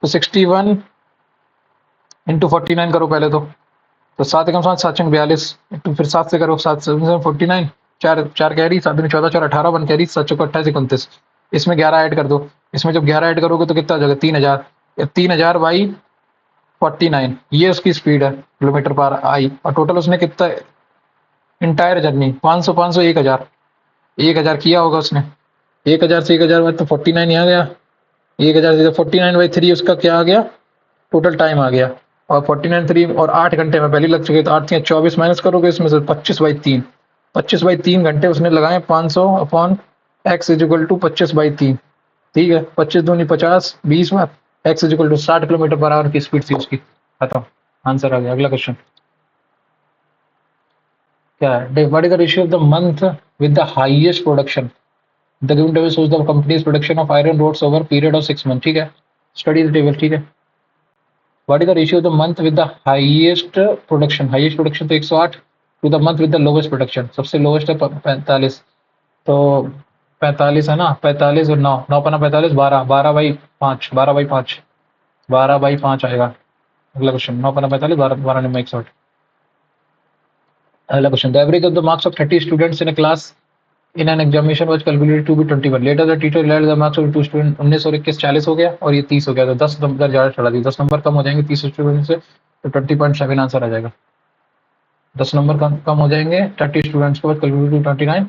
S1: तो 61 इंटू 49 करो पहले तो 7 एकम 7 7 42, तो फिर 7 से करो, 7 7 49, 4 4 कैरी 7 दूनी 14 4 18 1 कैरी 7 चौको 28 29, इसमें 11 ऐड कर दो। इसमें जब 11 ऐड करोगे तो कितना आ जाएगा 3000, 3000 बाई 49 ये उसकी स्पीड है किलोमीटर पर आई, और टोटल उसने कितना इंटायर जर्नी 500 500 1000, 1000 किया होगा उसने। 1000 से 1000 बाद तो 49 आ गया, 1000 से 49/3 उसका क्या आ गया टोटल टाइम आ गया, और 49/3 और 8 घंटे में पहले लग चुके, तो 8 या 24 माइनस करोगे इसमें से 25/3, 25/3 घंटे उसने लगाए 500 upon x is equal to 25/3। ठीक है, 25 दूनी 50 20 बार x is equal to 60 kilometre per hour की स्पीड थी उसकी, खत्म, आंसर आ गया। अगला क्वेश्चन क्या है, what is the ratio of the month with the highest production, the given table shows the company's production of iron rods over period of 6 month. ठीक है, स्टडी द टेबल। ठीक है, what is the ratio of the month with the highest production, highest production तो 108 to the month with the lowest production, सबसे lowest है 45, तो 45 है ना, 45 और 9 9 पना 45 12 12/5 12/5 12/5 आएगा। अगला क्वेश्चन 9 पना 45 12 12 9 61। अगला question, the average of the marks of 30 students in a class in an examination was calculated to be 21, later the teacher let the marks of 2 student, 19 और 21 40 हो गया और ये 30 हो गया, तो 10 नंबर ज्यादा चढ़ा दी, 10 नंबर कम हो जाएंगे 30 स्टूडेंट से, तो 20.7 आंसर आ जाएगा। 10 नंबर कम हो जाएंगे 30 स्टूडेंट्स के बाद कैलकुलेटेड 29,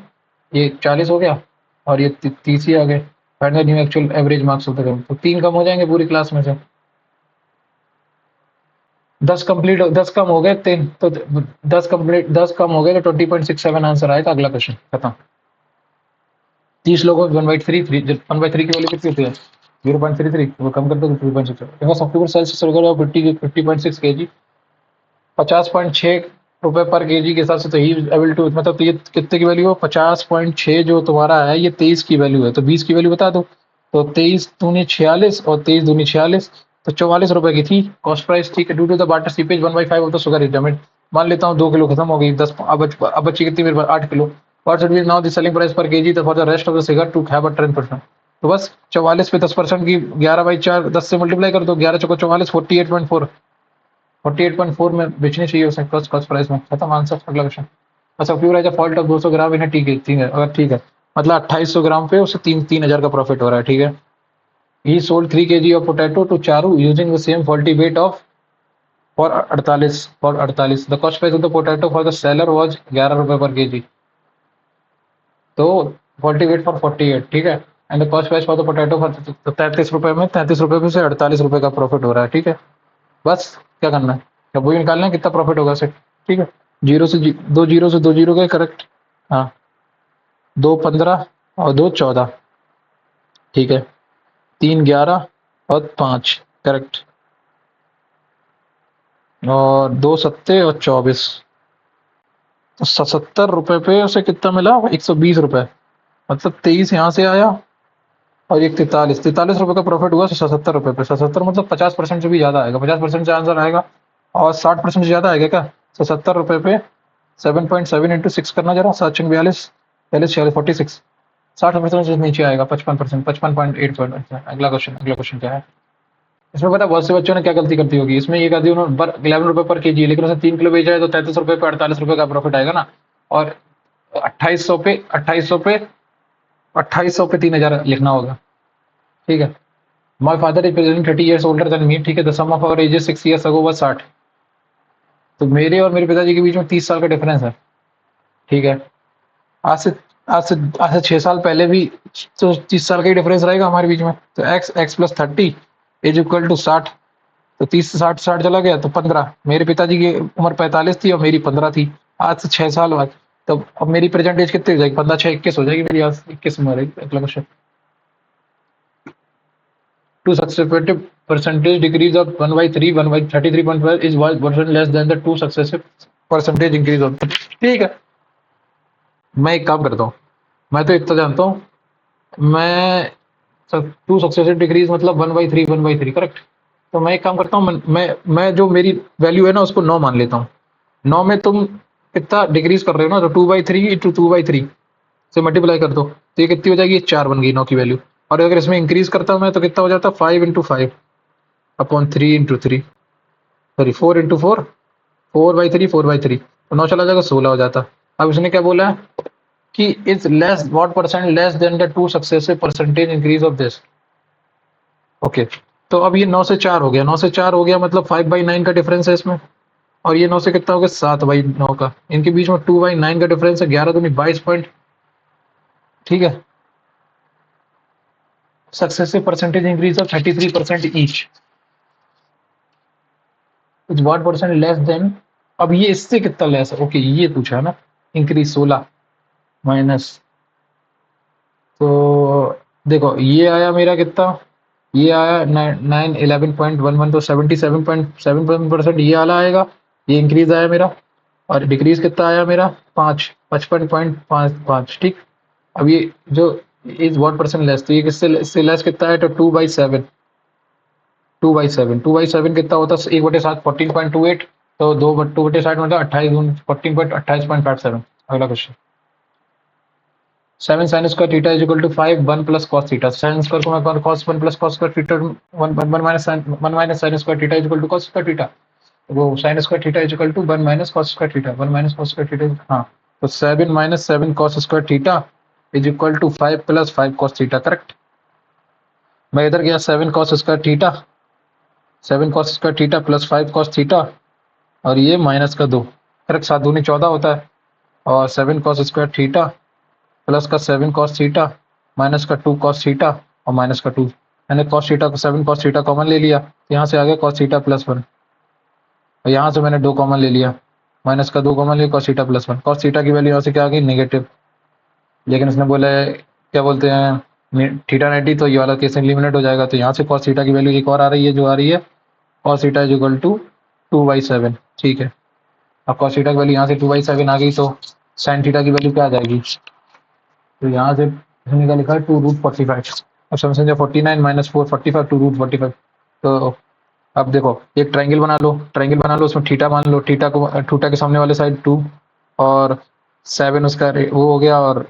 S1: ये 40 हो गया और ये 30 ही आ गए। Find the new actual average marks of the group, तो 3 कम हो जाएंगे पूरी क्लास में से, 10 कंप्लीट 10 कम हो गए 3, तो 10 कंप्लीट 10 कम हो गए तो 20.67 आंसर आएगा। अगला क्वेश्चन खत्म। 30 लोगों में 1/3 1/3 की वैल्यू कितनी होती है 0.33, वो कम कर दो 3.6, अक्टूबर सेल्सियस 50.6 kg 50.6 रुपए पर केजी के हिसाब से, तो ही एबल टू मतलब, तो ये कितने की वैल्यू है 50.6, जो तुम्हारा है ये 23 की वैल्यू है, तो 20 की वैल्यू बता दो। तो 23 दूनी 46 और 23 दूनी 46, तो 44 रुपए की थी कॉस्ट प्राइस। ठीक है, due to the water seepage 1/5 of the sugar requirement. मान लेता हूँ 2 किलो खत्म हो गई, 10 अब बची कितनी मेरे पास, 8 किलो। What should be now the selling price per kg for the rest of the sugar to have a 10%। तो बस 44 पे 10% की 11/4, 10 से मल्टीप्लाई कर दो, 11 चौको 44, 48.4, 48.4 में बेचनी चाहिए उसे कॉस्ट कॉस्ट प्राइस में। खत्म आंसर। अगला क्वेश्चन। अच्छा, pure as a fault of 200 gram इन्हें, ठीक है, ठीक है, अगर ठीक है, मतलब 2800 ग्राम पे उसे 3,000 का प्रॉफिट हो रहा है। ठीक है, he sold 3 kg of potato to Charu using the same faulty weight of for 48 the cost price of the potato for the seller was 11 rupaye पर केजी। तो फॉल्टी वेट फॉर 48, ठीक है, and the cost price for the potato for 33 रुपए में, 33 रुपए में से 48 रुपए का प्रॉफिट हो रहा है। ठीक है, बस क्या करना है, अब वही निकालना है कितना प्रॉफिट होगा उसे। ठीक है, दो जीरो गए करेक्ट। हाँ, 2 15 और 2 14, ठीक है, 3 11 और 5 करेक्ट, और 2 सत्ते और 24, तो 77 रुपए पे उसे कितना मिला, 120 रुपए। मतलब 23 यहाँ से आया, और एक 43 रुपए का प्रॉफिट हुआ 77 रुपए पे। 77 मतलब 50% से भी ज्यादा आएगा, 50% से आंसर आएगा, और 60% से ज्यादा आएगा क्या। 77 रुपए पे 7.7 इंटू 6 करना जरा, 7 42, 46, 46, 60% से नीचे आएगा, 55%, 55.8। अगला क्वेश्चन, अगला क्वेश्चन क्या है इसमें, पता है बहुत से बच्चों ने क्या गलती करती होगी इसमें, ये कर दी उन्होंने 11 रुपए पर केजी, लेकिन उसने 3 किलो बेचा है तो 33 रुपए पे 48 रुपए का प्रॉफिट आएगा ना। और 2800 पे 3,000 लिखना होगा। ठीक है, my father is present 30 years older than me, ठीक है, the sum of our ages 6 years ago was 60। तो मेरे और मेरे पिताजी के बीच में 30 साल का डिफरेंस है। ठीक है, आज से आज से 6 साल पहले भी तो 30 साल का ही डिफरेंस रहेगा हमारे बीच में। तो x+30 इज इक्वल टू 60। तो 30 से 60, 60 चला गया तो 15। मेरे पिताजी की उम्र 45 थी और मेरी 15 थी, आज से 6 साल बाद। तो अब मेरी प्रेजेंट एज कितनी हो जाएगी, 15 6 21 हो जाएगी मेरी, आज 21 में रहेगी। अगला question. Two successive percentage decrease of 1/3 1/33.5 is 1% less than the two successive percentage increase of. ठीक है, मैं एक काम करता हूँ, मैं तो इतना जानता हूँ, मैं टू सक्सेसिव डिक्रीज मतलब 1/3 1/3 करेक्ट। तो मैं एक काम करता हूँ, मैं जो मेरी वैल्यू है ना उसको 9 मान लेता हूँ। 9 में तुम कितना डिक्रीज कर रहे हो ना, तो 2/3 इंटू 2/3 से मल्टीप्लाई कर दो, तो ये कितनी हो जाएगी, 4 बन गई 9 की वैल्यू। और अगर इसमें इंक्रीज करता हूँ मैं तो कितना हो जाता है, 5 into 5 upon 3 into 3, sorry 4 into 4, 4/3 4/3, तो 9 चला जाएगा, 16 हो जाता। अब इसने क्या बोला है कि is less what percent less than the two successive percentage increase of this. Okay, तो अब ये 9 से 4 हो गया, 9 से 4 हो गया मतलब 5/9 का डिफरेंस है इसमें। और ये 9 से कितना हो गया, 7/9 का। इनके बीच में 2/9 का डिफरेंस है, 11 दूनी 22 पॉइंट। ठीक है, successive percentage increase of 33% each is what percent less than. अब ये इससे कितना लेस है, ओके ये पूछा है ना, इंक्रीज 16 माइनस, तो देखो ये आया मेरा कितना, ये आया 9 11.11, तो 77.7% ये वाला आएगा, ये इंक्रीज आया मेरा। और डिक्रीज कितना आया मेरा, 55.55, ठीक। अब ये जो इज व्हाट परसेंट लेस, तो ये किससे इससे लेस कितना है, तो 2/7, 2/7 कितना होता है, 1/7 14.28, तो 2/60 मतलब 28, 14.28.57। अगला question. 7 sin square theta is equal to 5 1 plus cos theta। sin square को मैं cos 1 plus cos square theta 1 minus sin square theta is equal to cos square theta। वो sin square theta is equal to 1 minus cos square theta, 1 minus cos square theta, हाँ। तो 7 minus 7 cos square theta is equal to 5 plus 5 cos theta correct. मैं इधर गया 7 cos square theta, 7 cos square theta plus 5 cos theta, और ये minus का 2 correct, 7 दूनी 14 होता है। और 7 cos square theta प्लस का 7 cos थीटा माइनस का 2 cos थीटा और माइनस का 2, मैंने cos थीटा को 7 cos थीटा कॉमन ले लिया, यहाँ से आ गया cos थीटा प्लस 1, और यहाँ से मैंने 2 कॉमन ले लिया, माइनस का 2 कॉमन लिया, cos theta plus 1। cos theta की वैल्यू यहाँ से क्या आ गई, नेगेटिव। लेकिन इसने बोला है क्या बोलते हैं थीटा 90, तो ये वाला केस एलिमिनेट हो जाएगा। तो यहाँ से cos थीटा की वैल्यू एक और आ रही है, जो आ रही है cos theta is equal to 2/7। ठीक है, अब cos थीटा की वैल्यू यहाँ से 2/7 आ गई, तो sin थीटा की वैल्यू क्या आ जाएगी, तो यहाँ से हमने क्या लिखा है 2√45। अब समझ 49 माइनस 4 45 टू रूट 45। तो अब देखो एक ट्रायंगल बना लो, उसमें थीटा मान लो, थीटा के सामने वाले साइड 2 और 7 उसका वो हो गया, और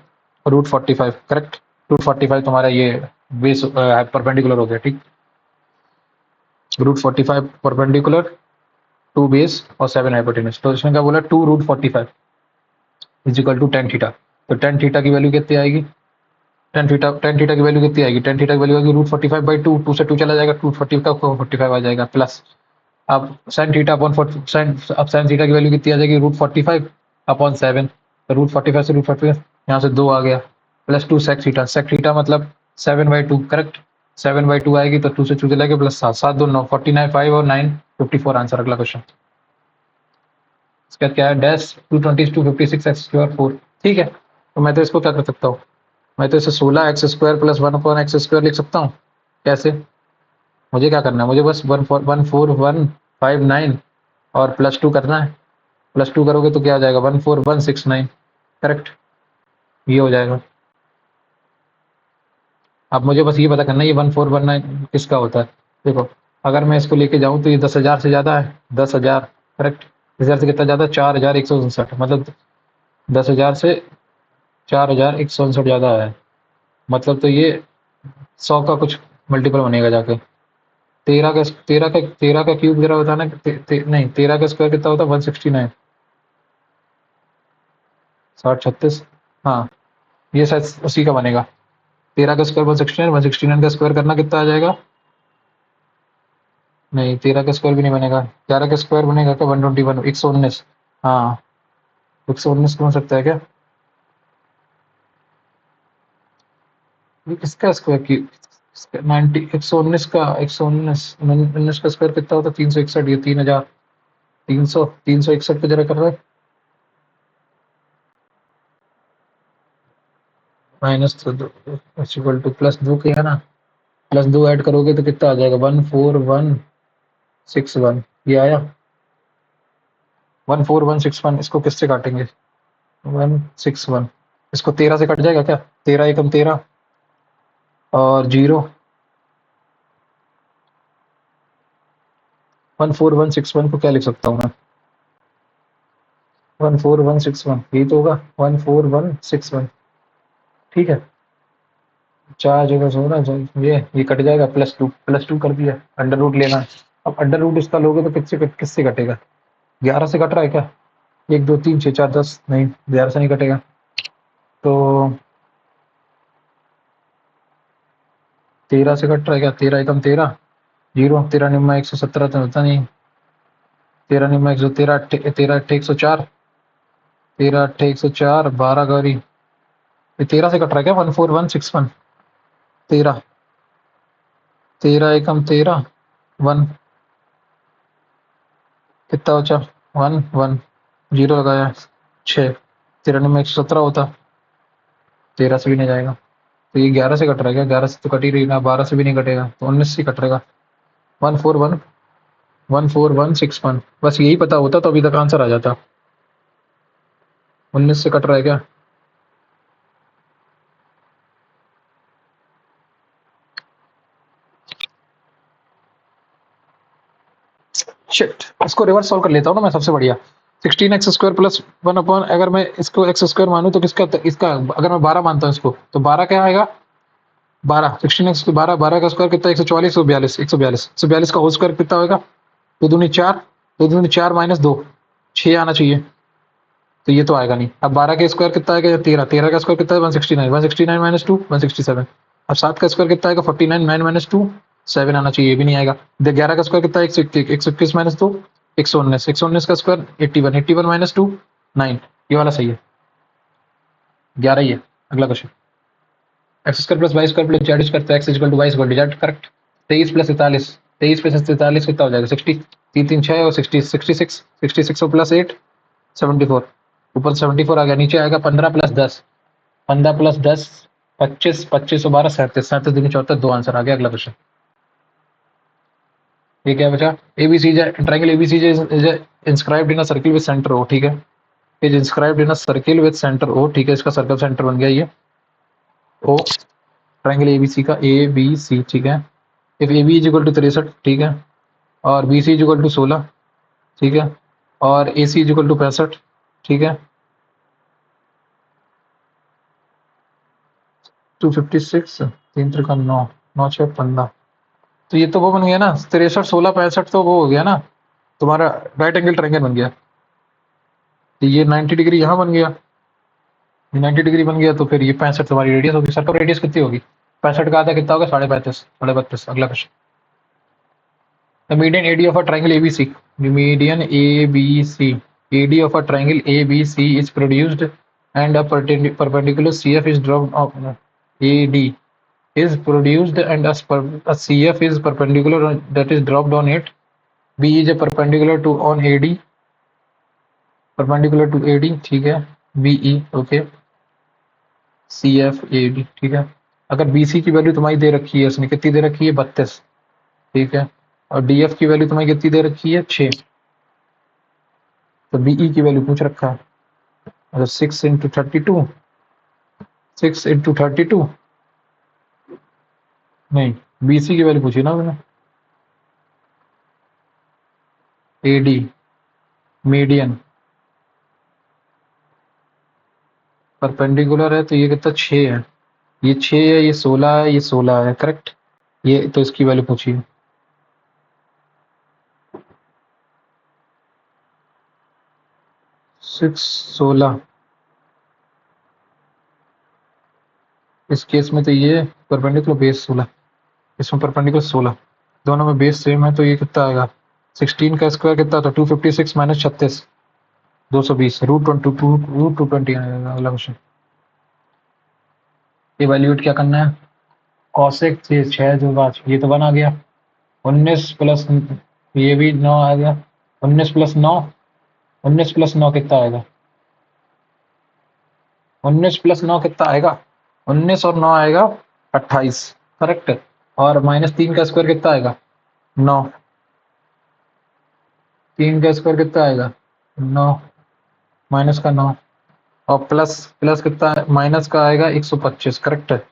S1: रूट 45 करेक्ट। रूट 45 तुम्हारा ये बेस परपेंडिकुलर हो गया, ठीक। रूट 45 परपेंडिकुलर, 2 बेस और 7 हाइपोटेन्यूज। तो इसमें क्या बोला, 2 root 45 is equal to tan theta. तो टेन थीटा की वैल्यू कितनी आएगी, टेन थीटा की वैल्यू कितनी आएगी, टेन थीटा की वैल्यू आएगी रूट 45 बाई टू, टू से टू चला जाएगा, टू 40 का 45 आ जाएगा, प्लस अब साइन थीटा अपॉन अब साइन थीटा की वैल्यू कितनी आ जाएगी, रूट 45 अपॉन 7। रूट 45 से रूट 45 यहाँ से 2 आ गया, प्लस 2 सेक थीटा मतलब 7/2 करेक्ट। 7/2 आएगी तो 2 से 2 चला गया, प्लस 7 7 2 9 49 5 और 9 54 आंसर। अगला क्वेश्चन इसका क्या है, डैश 220 256 एक्स स्क्वायर 4। ठीक है, तो मैं तो इसको क्या कर सकता हूँ, मैं तो इसे 16 x square plus 1 upon x square लिख सकता हूँ। कैसे, मुझे क्या करना है, मुझे बस 14159 और प्लस 2 करना है। प्लस 2 करोगे तो क्या आ जाएगा, 14169 करेक्ट, ये हो जाएगा। अब मुझे बस ये पता करना है ये 1419 किसका होता है। देखो अगर मैं इसको लेके जाऊँ तो ये 10,000 से ज़्यादा है, 10,000 करेक्ट। 10,000 से कितना ज़्यादा, 4,159, मतलब 10,000 से 4,159 ज़्यादा है, मतलब तो ये 100 का कुछ मल्टीपल बनेगा जाके। 13 का क्यूब जरा बताना, नहीं 13 का स्क्वायर कितना होता है, 169, 60 36, हाँ ये शायद उसी का बनेगा। 13 का स्क्वायर 169, 169 का स्क्वायर करना कितना आ जाएगा, नहीं 13 का स्क्वायर भी नहीं बनेगा, 11 का स्क्वायर बनेगा क्या, 121, 119, हाँ 119 बन सकता है क्या, ये किसका स्क्वायर की 90, 119 का 119 का स्क्वायर कितना होता है, 361, ये 3,000, 361 पे जरा कर रहा है, माइनस तो इक्वल टू प्लस 2 किया ना, प्लस 2 ऐड करोगे तो कितना आ जाएगा, 14161, ये आया 14161। इसको किससे काटेंगे, 161, इसको 13 से कट जाएगा क्या, 13 एकम 13 और जीरो, 14161 को क्या लिख सकता हूँ मैं, 14161 यही तो होगा, 14161, ठीक है। चार जगह से हो रहा है ये कट जाएगा, प्लस टू कर दिया, अंडर रूट लेना है। अब अंडर रूट इसका लोगे तो किससे कटेगा, 11 से कट रहा है क्या, 1 2 3 6 4 10, नहीं 11 से नहीं कटेगा, तो 13 से कट रहा है क्या, 13 एकम 13, जीरो, 13 निम्मा 117 तो होता नहीं, 13 निम्मा 113, 13 अट्ठे 104, 13 अट्ठे 104, 12 गौरी, ये 13 से कट रहा है क्या, 14161, 13, 13 एकम 13, 1 कितना बचा, 1 1 जीरो लगाया 6, 13 में 117 होता, 13 से भी नहीं जाएगा, तो ये 11 से कट रहा है क्या, 11 से तो कट ही रही ना, 12 से भी नहीं कटेगा, तो 19 से कट रहेगा, 14161, बस यही पता होता तो अभी तक आंसर आ जाता। 19 से कट रहा है क्या, शिट, इसको रिवर्स सॉल्व कर लेता हूँ ना मैं, सबसे बढ़िया 16x² प्लस 1 अपॉन, अगर मैं इसको x² मानूं तो किसका, इसका अगर मैं 12 मानता हूँ इसको, तो 12 क्या आएगा, 12 16x की 12, 12 का स्क्वायर कितना, 144, 142 का होल स्क्वायर कितना होगा, 2 दूनी 4, 2 दूनी 4 माइनस 2, 6 आना चाहिए, तो ये तो आएगा नहीं। अब 12 का स्क्वायर कितना आएगा, 13, 13 का स्क्वायर कितना है, 169, 169 माइनस 2 167। अब 7 का स्क्वायर कितना आएगा, 49, 9 माइनस 2 7 आना चाहिए, ये भी नहीं आएगा। 11 का स्क्वायर कितना है, 121 माइनस 2 119, 119 का स्क्वायर 81, 81 माइनस 2 9, ये वाला सही है, 11 ही है। अगला question, x square plus y square plus z square तो x equal to y equal to z correct. 23 plus 43, 23 plus 43 कितना हो जाएगा, 60, 3 3 6 और 60 66, 66 और प्लस 8 74, ऊपर 74 आ गया, नीचे आएगा 15 प्लस 10, 15 प्लस 10 25, 25 और 12 37, 37 दूनी 74, 2 आंसर आ गया। अगला क्वेश्चन, ये क्या बचा, ABC triangle ABC is inscribed in a circle with centre O, ठीक है, is inscribed in a circle with centre O, ठीक है, इसका सर्कल सेंटर बन गया ये ओ, ट्राइंगल ABC का ABC, ठीक है। If AB is equal to 63, ठीक है, और BC इज इक्वल टू 16, ठीक है, और AC इज इक्वल टू 65, ठीक है, 256, 3 त्रिका 9, 9 6 15। तो ये तो वो बन गया ना, 63 16 65, तो वो हो गया ना तुम्हारा राइट एंगल ट्रायंगल बन गया। तो ये 90 डिग्री यहाँ बन गया, ये 90 डिग्री बन गया, तो फिर ये 65 तुम्हारी रेडियस होगी। सर्कल रेडियस कितनी होगी? 65 का आधा कितना होगा? 35.5, 32.5। अगला question, the median AD of a triangle ABC, the median ABC, AD of a triangle ABC is produced and a perpendicular CF is dropped off. AD is produced and a CF is perpendicular that is dropped on it. B is a perpendicular to on AD, perpendicular to AD, ठीक है, BE, okay, CF AD, ठीक है। अगर BC की value तुम्हारी दे रखी है, उसने कितनी दे रखी है? 32, ठीक है, और DF की वैल्यू तुम्हारी कितनी दे रखी है? 6, तो BE की वैल्यू पूछ रखा है। अच्छा, 6 इंटू 32, 6 इंटू 32, नहीं, BC की वैल्यू पूछी ना मैंने। AD मीडियन परपेंडिकुलर है, तो ये कितना? 6 है, ये 6 है, ये 16 है, ये 16 है, करेक्ट। ये तो इसकी वैल्यू पूछी है। 6 16, इस केस में तो ये परपेंडिकुलर बेस 16, इसमें परपेंडिकुलर 16, दोनों में बेस सेम है, तो ये कितना आएगा? 16 का स्क्वायर कितना था? 256 माइनस 36, 220, रूट 220 आएगा। अगला क्वेश्चन, इवेल्यूएट क्या करना है? कॉसेक से 6 जो 5, ये तो 1 आ गया, 19 प्लस, ये भी 9 आ गया, 19 प्लस 9, 19 प्लस 9 कितना आएगा? 19 प्लस 9 कितना आएगा? 19 और 9 आएगा 28, करेक्ट। और माइनस 3 का स्क्वायर कितना आएगा? 9, 3 का स्क्वायर कितना आएगा? 9, माइनस का 9, और प्लस प्लस कितना? माइनस का आएगा 125, करेक्ट है।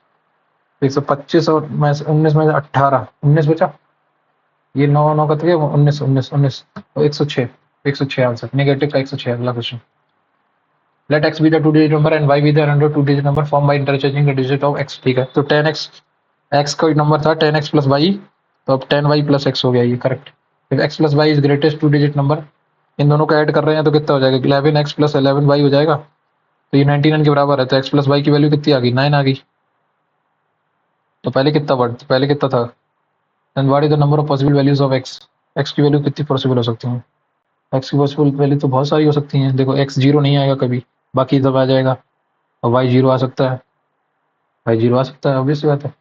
S1: 125 और 19 में 18, 19 बचा, ये 9 9 का 19 19 19, तो 106, 106 आंसर, नेगेटिव का 106। अगला question, let x be the two digit number and y be the another two digit number formed by interchanging the digit of x, ठीक है। तो 10x, x का नंबर था 10x प्लस y, तो अब 10y plus x हो गया, ये correct. if x plus y is greatest two digit number, इन दोनों को ऐड कर रहे हैं तो कितना हो जाएगा? 11x प्लस 11y हो जाएगा, तो ये 99 के बराबर है, तो x प्लस y की वैल्यू कितनी आ गई? 9 आ गई। तो पहले कितना वर्ड, पहले कितना था? And what is the number of possible values of x, x की वैल्यू कितनी पॉसिबल हो सकती है? x की पॉसिबल वैल्यू तो बहुत सारी हो सकती हैं। देखो, x 0 नहीं आएगा कभी, बाकी सब आ जाएगा, और y 0 आ सकता है, y 0 आ सकता है, ऑब्वियस बात है।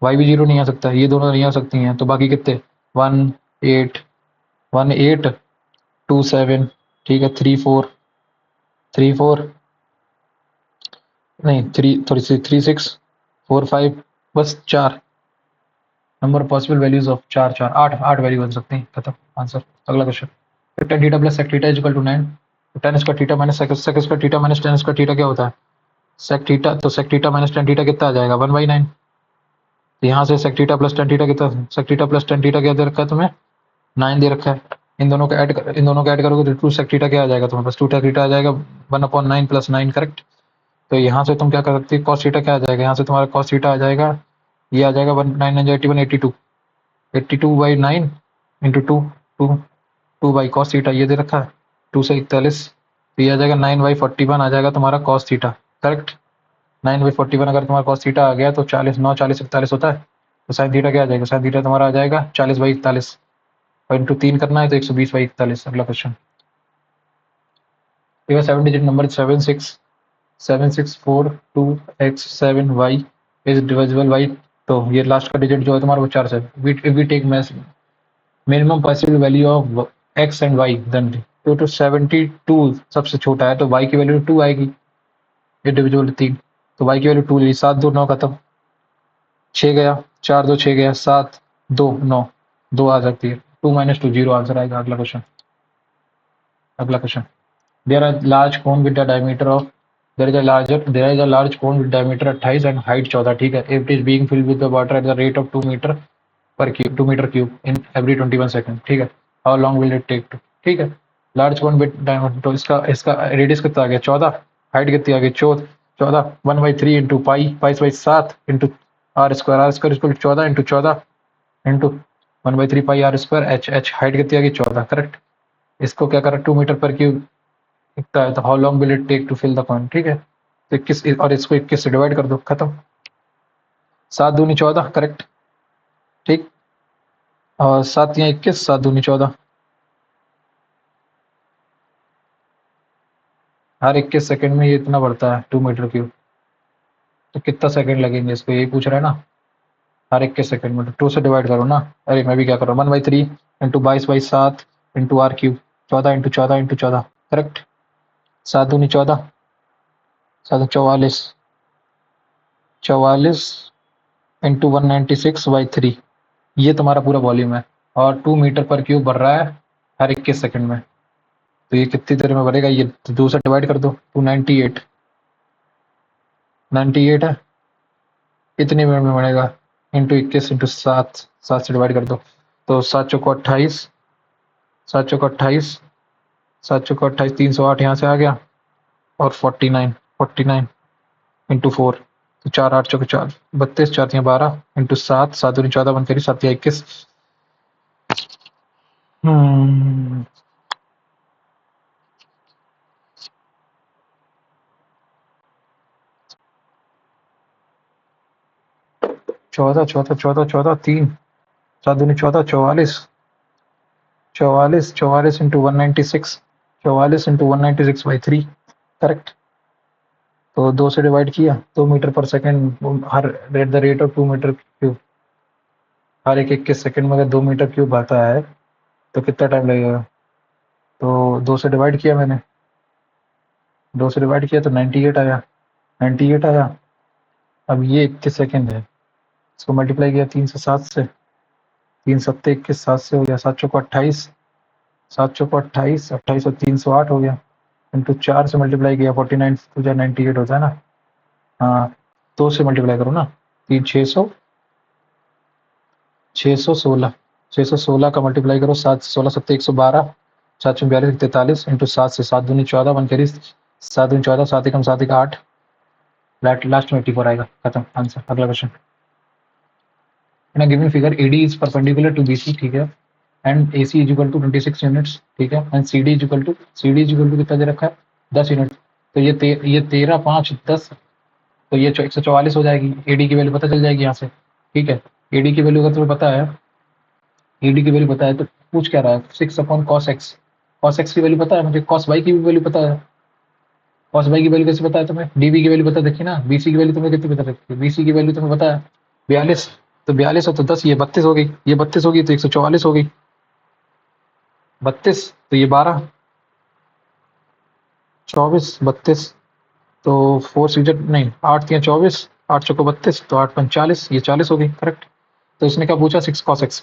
S1: y भी 0 नहीं आ सकता, ये दोनों नहीं आ सकती हैं, तो बाकी कितने? 1 8, 1 8 2 7, ठीक है, 3 4, 3 4, नहीं 3 थोड़ी सी 3 6 4 5, बस 4 number possible values of 4 4, 8 8 value बन सकती हैं, खत्म आंसर। अगला question, tan theta plus sec theta is equal to 9, tan square theta minus sec square theta minus tan square theta क्या होता है? sec थीटा, तो sec theta minus tan theta कितना आ जाएगा? 1/9। तो यहाँ से sec theta plus tan theta कितना? sec theta plus tan theta क्या दे रखा है तुम्हें? 9 दे रखा है। इन दोनों को ऐड करोगे तो 2 sec थीटा क्या आ जाएगा तुम्हारे पास? 2 sec थीटा आ जाएगा 1/9 प्लस 9, करेक्ट। तो यहाँ से तुम क्या कर सकते हो? cos थीटा क्या आ जाएगा? यहाँ से तुम्हारा cos थीटा आ जाएगा, ये आ जाएगा 1 9 9 81 82, 82/9 इंटू 2, 2 2 बाई कॉस थीटा, ये दे रखा है 2 से 41, तो ये आ जाएगा 9/41 आ जाएगा तुम्हारा कॉस थीटा, करेक्ट। 9/41 अगर तुम्हारा कॉस थीटा आ गया तो 40 9 40 41 होता है, तो साइन थीटा क्या आ जाएगा? साइन थीटा तुम्हारा आ जाएगा 40/41, और इंटू 3 करना है तो 120/41। अगला question, 7 digit number 7642x7y is divisible by, तो ये लास्ट का डिजिट जो है तुम्हारा वो 4 से, we take minimum possible value of x and y, then तो 72 सबसे छोटा है, तो y की वैल्यू 2 आएगी, ये डिविजिबल 3, तो y की वैल्यू 2 ली, 7 2 9 खत्म, 6 गया, 4 2 6 गया, 7 2 9, 2 आ सकती है, 2 - 2 0 आंसर आएगा। अगला क्वेश्चन, अगला question, there are large cone with the diameter of there is a large cone with diameter 28 and height 14, ठीक है। It is being filled with the water at the rate of 2 metre cube in every 21 second, ठीक है। How long will it take to, ठीक है। Large cone with diameter, तो इसका इसका radius कितना आ गया 14, हाइट कितनी आ गई 14, 1/3 into pi, pi 7 into R square equal 14 into 14 into 1/3 pi R square, H height कितनी आ गई 14, करेक्ट। इसको क्या करा 2 मीटर पर क्यूब इतना है, तो how long will it take to fill the cone, ठीक है। तो 21 और इसको 21 से डिवाइड कर दो, खत्म। 7 दूनी 14, करेक्ट, ठीक। और 7 या 21, 7 दूनी 14, हर 21 सेकंड में ये इतना बढ़ता है 2 मीटर क्यूब। तो कितना सेकंड लगेंगे इसको, यही पूछ रहा है ना। हर 21 सेकंड में, तो 2 से डिवाइड करो ना। अरे मैं भी क्या कर रहा हूँ, 1/3 into 22/7 into r cube, 14 into 14 into 14, correct. 7 दूनी 14, 7 44 इंटू 196/3, ये तुम्हारा पूरा वॉल्यूम है। और 2 मीटर पर क्यूब बढ़ रहा है हर 21 सेकंड में। तो ये कितनी देर में बढ़ेगा, ये 2 से डिवाइड कर दो, 298, 98 है, कितनी मिनट में बढ़ेगा, इंटू 21 इंटू 7, 7 से डिवाइड कर दो। तो 7 चौको 28, 7 चौको 28, 7 चौको 28, 308 यहाँ से आ गया। और 49 इंटू 4, तो 4 8 चौके 4, 32, 4 12 इंटू 7, 7 दूनी 14, 1 करी 7 21। हम्म 14 14 14 14 3, 7 दूनी 14, 44, 44 इंटू 196, 44 इंटू 196/3, करेक्ट। तो 2 से डिवाइड किया, 2 मीटर पर सेकंड, हर at the rate of 2 metre cube, हर एक 21 सेकंड में अगर 2 मीटर क्यूब आता है तो कितना टाइम लगेगा। तो 2 से डिवाइड किया मैंने, 2 से डिवाइड किया तो 98 आया, 98 आया। अब ये 21 सेकंड है, इसको मल्टीप्लाई किया 3 से 7 से, 3 7 21, 7 से हो गया 7 चौको 28, 7 चौको 28, 28 और 308 हो गया। इंटू 4 से मल्टीप्लाई किया 49 तो 98 होता है ना। हाँ, 2 से मल्टीप्लाई करो ना, 3 600, 616, 616 का मल्टीप्लाई करो 7 16 7 112, 7 42 43 इंटू 7 से 7 दूनी 14, 1 करी 7 दूनी 14, 7 एकम 7 एक 8, लास्ट में 84 आएगा, खत्म आंसर। अगला question. In a given figure AD is perpendicular to BC, ठीक है, and AC is equal to 26 units, ठीक है, and CD is equal to कितना दे रखा है 10 यूनिट। तो ये 13 5 10, तो ये 144 हो जाएगी। AD की वैल्यू पता चल जाएगी यहाँ से, ठीक है। AD की वैल्यू अगर तुम्हें पता है, AD की वैल्यू पता है तो पूछ क्या रहा है, 6/cos x, cos x की वैल्यू पता है मुझे, cos y की भी वैल्यू पता है। cos y की वैल्यू कैसे पता है तुम्हें, DB की वैल्यू पता देखी ना, BC की वैल्यू तुम्हें कितनी पता रखी है, BC की वैल्यू तुम्हें पता है 42, तो 42 हो तो 10, ये 32 हो गई, ये 32 होगी तो 144 हो गई, 32 तो ये 12, 24 32, तो 4 सीजर नहीं 8 या 24, 8 चौको 32, तो 8 पंच 40, ये 40 हो गई, करेक्ट। तो इसने क्या पूछा 6 cos x,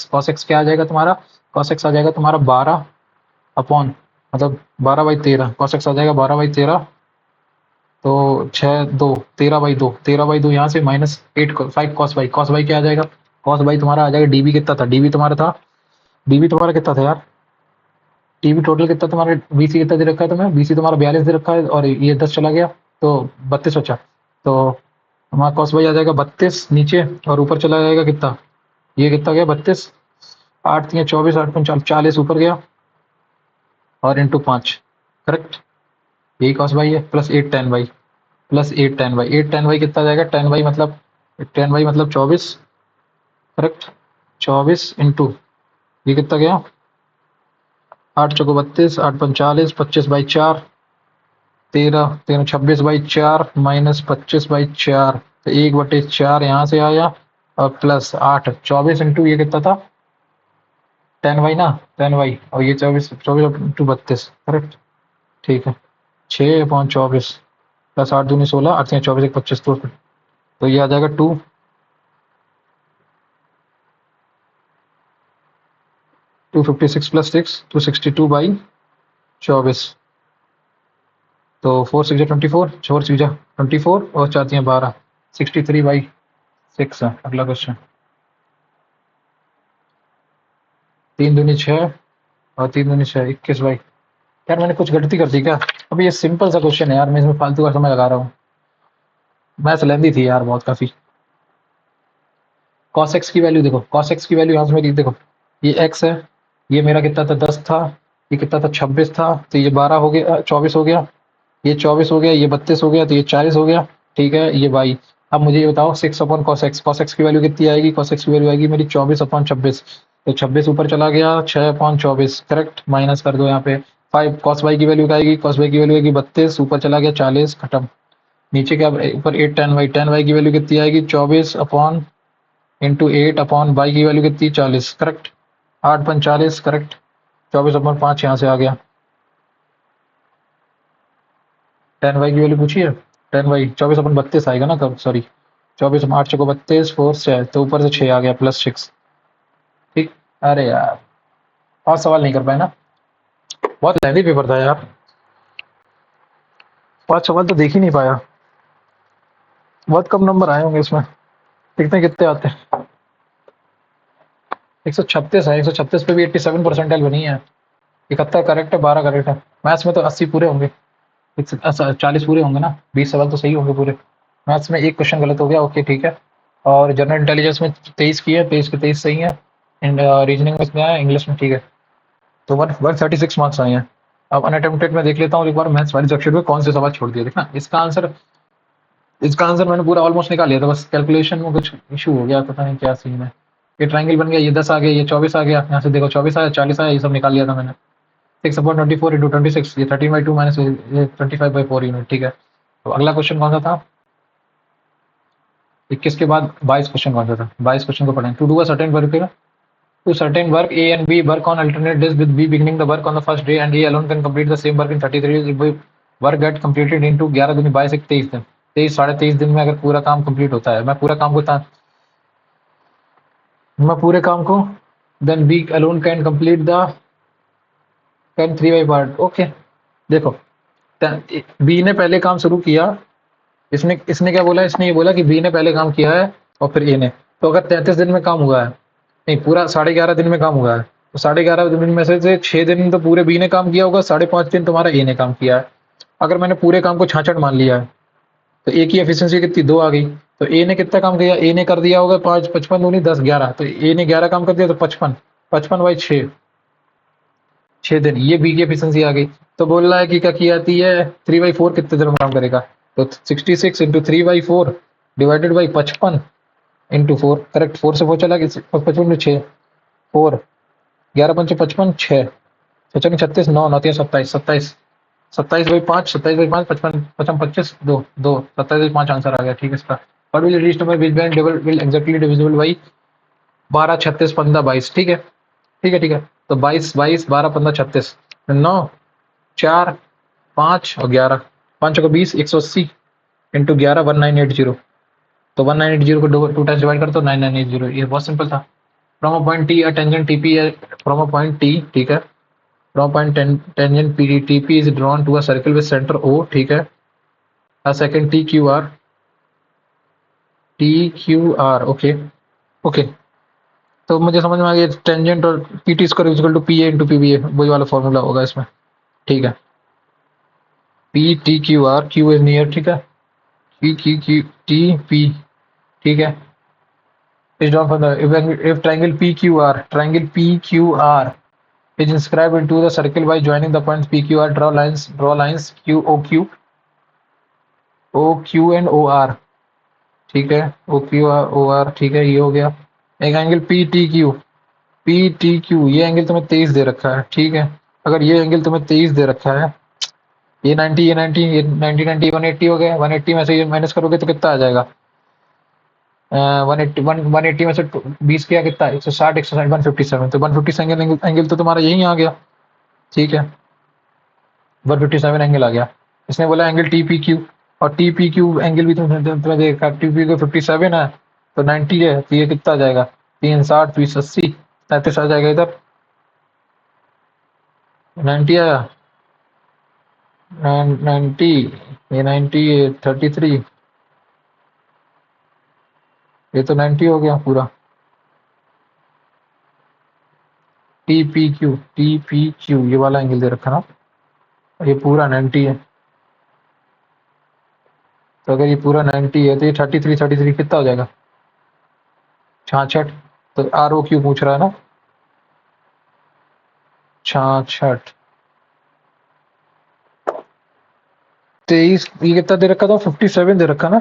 S1: cos x क्या आ जाएगा तुम्हारा, cos x आ जाएगा तुम्हारा 12 अपॉन, मतलब 12/13, cos x आ जाएगा 12/13, तो 6 2 13/2, 13/2 यहाँ से माइनस 5 cos y क्या आ जाएगा, cos y तुम्हारा आ जाएगा, db कितना था, db तुम्हारा था, db तुम्हारा कितना था यार, db टोटल कितना तुम्हारा, bc कितना दे रखा है तुम्हें, bc तुम्हारा 42 दे रखा है, और ये 10 चला गया तो 32 बचा, तो हमारा cos y आ जाएगा 32 नीचे, और ऊपर चला जाएगा कितना, ये कितना गया 32, 8 या 24, 8 पंच 40 ऊपर गया, और इंटू 5, करेक्ट। यही cos y है, plus 8 tan y, plus 8 tan y, 8 tan y कितना जाएगा, tan y मतलब 24, करेक्ट। 24 इंटू ये कितना गया 8 चौको 32, 8 45, 25/4, 13 13 26/4 माइनस 25/4, तो 1/4 यहाँ से आया, और प्लस 8 24 इंटू ये कितना था tan y ना, tan y, और ये 24 24 इंटू 32, करेक्ट, ठीक है। 6/24 प्लस 8 दूनी 16, 8 या 24 एक 25, तो ये आ जाएगा 256 प्लस 6 262/24, तो 4 6 24, 4 6 24 और 4 3 12, 63/6 है अगला क्वेश्चन। 3 दूनी 6 और 3 दूनी 6, 21 भाई। यार मैंने कुछ गलती कर दी क्या? अभी ये सिंपल सा क्वेश्चन है यार, मैं इसमें फालतू का समय लगा रहा हूँ। मैथ्स लेंदी थी यार बहुत काफी। कॉस एक्स की वैल्यू देखो, कॉस एक्स की वैल्यू यहाँ से मेरी देखो, ये एक्स है, ये मेरा कितना था 10 था, ये कितना था 26 था, तो ये 12 हो गया, 24 हो गया, ये 24 हो गया, ये 32 हो गया, तो ये 40 हो गया। ठीक है, ये वाई। अब मुझे ये बताओ 6 अपॉन कॉस एक्स की वैल्यू कितनी आएगी? कॉस एक्स की वैल्यू आएगी मेरी 24/26। तो 26 ऊपर चला गया, 6/24 करेक्ट, माइनस कर दो यहाँ पे। 5 कॉस वाई की वैल्यू क्या आएगी? कॉस वाई की वैल्यू आएगी 32, ऊपर चला गया 40, खत्म। नीचे क्या ऊपर 8 टेन वाई की वैल्यू कितनी आएगी? 24/8 अपॉन वाई की वैल्यू कितनी? 40 करेक्ट। 8 × 5 = 40 करेक्ट। 24/5 यहाँ से आ गया। टेन वाई की वैल्यू पूछी है? टेन वाई 24/32 आएगा ना तब, सॉरी 24/8 × 32 4 6, तो ऊपर से 6 आ गया +6। ठीक। अरे यार 5 सवाल नहीं कर पाए ना, बहुत लेंदी पेपर था यार, 5 सवाल तो देख ही नहीं पाया। बहुत कम नंबर आए होंगे इसमें, कितने कितने आते हैं? 136 है, 136 पे भी 87 परसेंटाइल बनी है। 71 करेक्ट है, 12 करेक्ट है। मैथ्स में तो 80 पूरे होंगे, 40 पूरे होंगे ना, 20 सवाल तो सही होंगे पूरे। मैथ्स में एक क्वेश्चन गलत हो गया, ओके ठीक है। और जनरल इंटेलिजेंस में 23 की है, 23 के 23 सही है। एंड रीजनिंग में कितना है? इंग्लिश में ठीक है। तो 136 मार्क्स आए हैं। अब अनअटेम्प्टेड में देख लेता हूँ एक बार, मैथ्स वाली सेक्शन में कौन से सवाल छोड़ दिए। देखना इसका आंसर मैंने पूरा ऑलमोस्ट निकाल लिया था, बस कैलकुलेशन में कुछ इशू हो गया, पता नहीं क्या सीन है। ये ट्राइंगल बन गया, ये 10 आ गया, ये 24 आ गया, यहाँ से देखो 24 आया, 40 आया, ये सब निकाल लिया था मैंने। 6/24 × 26, ये 13/2 माइनस ये 25/4 यूनिट, ठीक है। तो अगला क्वेश्चन कौन सा था? 21 के बाद 22 क्वेश्चन कौन सा था? 22 क्वेश्चन को पढ़ें। To do a certain work, to certain work A and B work on alternate days with B beginning the work on the first day and A alone can complete the same work in 33 days if work get completed into 11 दूनी 22 एक 23 दिन, 23 साढ़े 23 दिन में अगर पूरा काम complete होता है, मैं पूरे काम को then B alone can complete the can 3 by part, okay. देखो बी ने पहले काम शुरू किया, इसने इसने क्या बोला? इसने ये बोला कि बी ने पहले काम किया है और फिर ए ने। तो अगर 33 दिन में काम हुआ है, नहीं पूरा 11.5 दिन में काम हुआ है, तो 11.5 दिन में से 6 दिन तो पूरे बी ने काम किया होगा, 5.5 दिन तुम्हारा ए ने काम किया है। अगर मैंने पूरे काम को 66 मान लिया है, तो ए की एफिशिएंसी कितनी? 2 आ गई। तो ए ने कितना काम किया? ए ने कर दिया होगा 5 55 दूनी 10 11, तो ए ने 11 काम कर दिया, तो 55 55/6, 6 दिन, ये बी की एफिशिएंसी आ गई। तो बोल रहा है कि क्या की आती है 3/4 कितने दिन में काम करेगा? तो 66 into 3/4 divided by 55 into 4 correct. 4 से 4 चला गया, 55 में 6 4 11 पंचे 55 6 छः 36 9 9 27 27 27/5 27/5 55 55 25 2 2 27/5 आंसर आ गया, ठीक है इसका। What will reach number which bank double will exactly divisible by 12 36 15 22, ठीक है ठीक है ठीक है। तो 22 22 12 15 36 9 4 5 और 11, 5 को 20 180 इंटू 11 1980। तो 1980 को 2 टाइम्स डिवाइड कर दो 9980, ये बहुत सिंपल था। From a point T a tangent TP है, फ्रॉम अ पॉइंट टी, ठीक है, from point tangent P TP is drawn to a circle with centre O, ठीक है। A second T Q R, okay okay. तो मुझे समझ में आ गया, टेंजेंट और P T square equal to P A into P B A, वही वाला फॉर्मूला होगा इसमें, ठीक है। P T Q are, Q is near, ठीक है, P Q Q T P, ठीक है। is drawn from the if triangle PQR is inscribed into the circle by joining the points PQR, draw lines OQ and OR, ठीक है, OQ OR, ठीक है, ये हो गया। एक एंगल PTQ, ये एंगल तुम्हें 23 दे रखा है, ठीक है। अगर ये एंगल तुम्हें 23 दे रखा है, ये 90 ये 90 ये 90 90 180 हो गया, 180 में से ये माइनस करोगे तो कितना आ जाएगा? 180 में से 20 किया कितना? 160 160 157, तो 157 एंगल तो तुम्हारा यही आ गया, ठीक है, 157 एंगल आ गया। इसने बोला एंगल टी पी क्यू, और टी पी क्यू एंगल भी तुम्हें देखा, टी पी क्यू 57 है, तो 90 है, तो ये कितना आ जाएगा? 360 20 80 37 आ जाएगा इधर, 90 आया, 90, ये 90, ये 33, ये तो 90 हो गया पूरा। टी पी क्यू ये वाला एंगल दे रखा ना, ये पूरा 90 है। तो अगर ये पूरा 90 है तो ये 33 कितना हो जाएगा? 66। तो आर ओ क्यू पूछ रहा है ना, 66। 23, ये कितना दे रखा था? 57 दे रखा ना।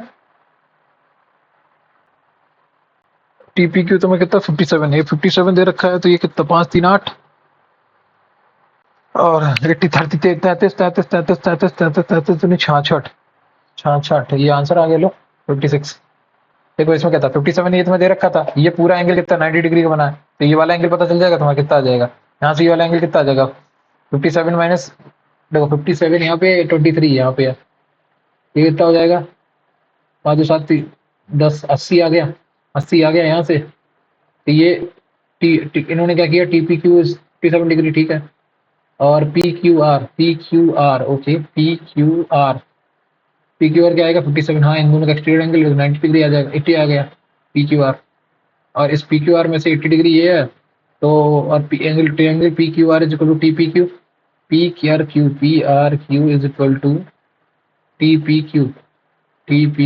S1: टीपी क्यू तो मैं कितना 57 है, 57 दे रखा है, तो ये कितना 5 3 8 और 80 30 33 33 33 33 33 33 66 66, ये आंसर आ गया लो 56। देखो इसमें क्या था 57, ये तुम्हें दे रखा था, ये पूरा एंगल कितना 90 डिग्री का बना है, तो ये वाला एंगल पता चल जाएगा तुम्हें कितना आ जाएगा। यहाँ से ये वाला एंगल कितना आ जाएगा 57 माइनस, देखो 57 यहाँ पे 23 यहाँ पे है, ये कितना हो जाएगा 5 7 10 80 आ गया, 80 आ गया यहाँ से। तो ये इन्होंने क्या किया, टीपी क्यू 57 डिग्री, ठीक है। और P Q R okay, P Q are क्या आएगा 57, हाँ इन दोनों का एक्सटीरियर एंगल 90 डिग्री आ जाएगा, 80 आ गया पी क्यू आर। और इस पी क्यू आर में से 80 डिग्री ये है, तो और angle P Q R is equal to T P R Q is equal to T P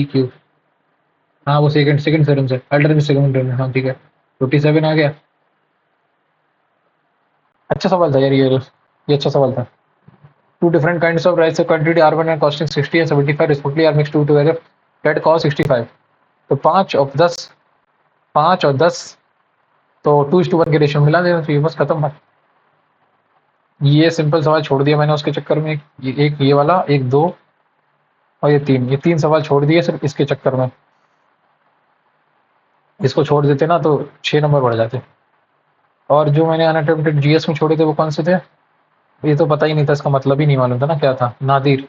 S1: Q. हाँ वो सेकंड सेकंड थ्योरम से, अल्टरनेट सेकंड थ्योरम, हाँ ठीक है 57 आ गया। अच्छा सवाल था यार ये अच्छा सवाल था। Two different kinds of rice quantity R1 and costing 60 and 75 respectively are mixed together that cost 65। तो 5 और 10 तो 2:1 के रेशियो मिला देना चाहिए, बस खत्म बात। ये सिंपल सवाल छोड़ दिया मैंने उसके चक्कर में, एक ये वाला, एक 2 और ये 3 सवाल छोड़ दिए सिर्फ इसके चक्कर में। इसको छोड़ देते ना तो 6 नंबर बढ़ जाते। और जो मैंने अनअटेम्प्टेड जीएस में छोड़े थे वो कौन से थे? ये तो पता ही नहीं था, इसका मतलब ही नहीं मालूम था ना क्या था। नादिर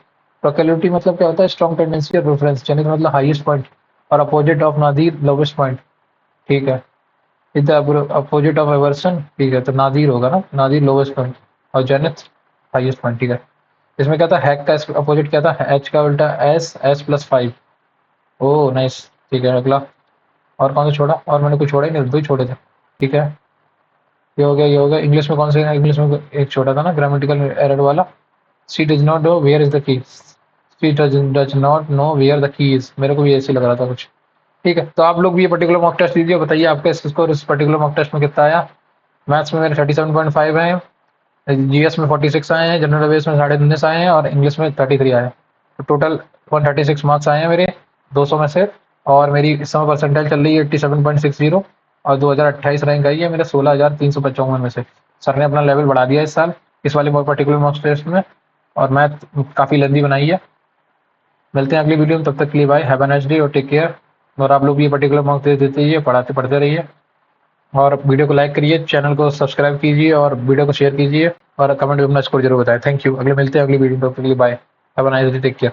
S1: प्रोकैलिटी मतलब क्या होता है? स्ट्रॉन्ग टेंडेंसी और प्रेफरेंस, यानी कि मतलब हाईएस्ट पॉइंट, और opposite of Nadir lowest point, ठीक है। Is the opposite of aversion, ठीक है, तो नादिर होगा ना, नादिर लोवेस्ट पॉइंट और जेनिथ हाईएस्ट पॉइंट, ठीक है। इसमें क्या था, हैक का अपोजिट क्या था? एच का उल्टा S+5। ओ नाइस, ठीक है। अगला और कौन सा छोड़ा? और मैंने कुछ छोड़ा ही नहीं, 2 ही छोड़े थे, ठीक है। ये हो गया, ये हो गया। इंग्लिश में कौन सा? इंग्लिश में एक छोटा था ना ग्रामेटिकल एरर वाला, she does not know where is the key, she does not know where the key is, मेरे को भी ऐसे लग रहा था कुछ, ठीक है। तो आप लोग भी ये पर्टिकुलर मॉक टेस्ट दीजिए, बताइए आपका स्कोर इस पर्टिकुलर मॉक टेस्ट में कितना आया। मैथ्स में मेरे 37.5 हैं, जीएस में 46 आए हैं, जनरल अवेयर्स में 19.5 आए हैं और इंग्लिश में 33 आए हैं। तो टोटल 136 मार्क्स आए हैं मेरे 200 में से। और मेरी इस समय परसेंटाइल चल रही है 87.60 और 2028 रैंक आई है मेरा 16,355 में से। सर ने अपना लेवल बढ़ा दिया इस साल इस वाले पर्टिकुलर मॉक टेस्ट में, और मैथ काफ़ी लेंदी बनाई है। मिलते हैं अगली वीडियो में, तब तक के लिए bye, have a nice day और टेक केयर। और आप लोग भी ये पर्टिकुलर मॉक टेस्ट देते रहिए, पढ़ते रहिए, और वीडियो को लाइक करिए, चैनल को सब्सक्राइब कीजिए और वीडियो को शेयर कीजिए, और कमेंट में अपना स्कोर जरूर बताएं। Thank you. अगले मिलते हैं अगली वीडियो में, तब तक के लिए bye, have a nice day, take care.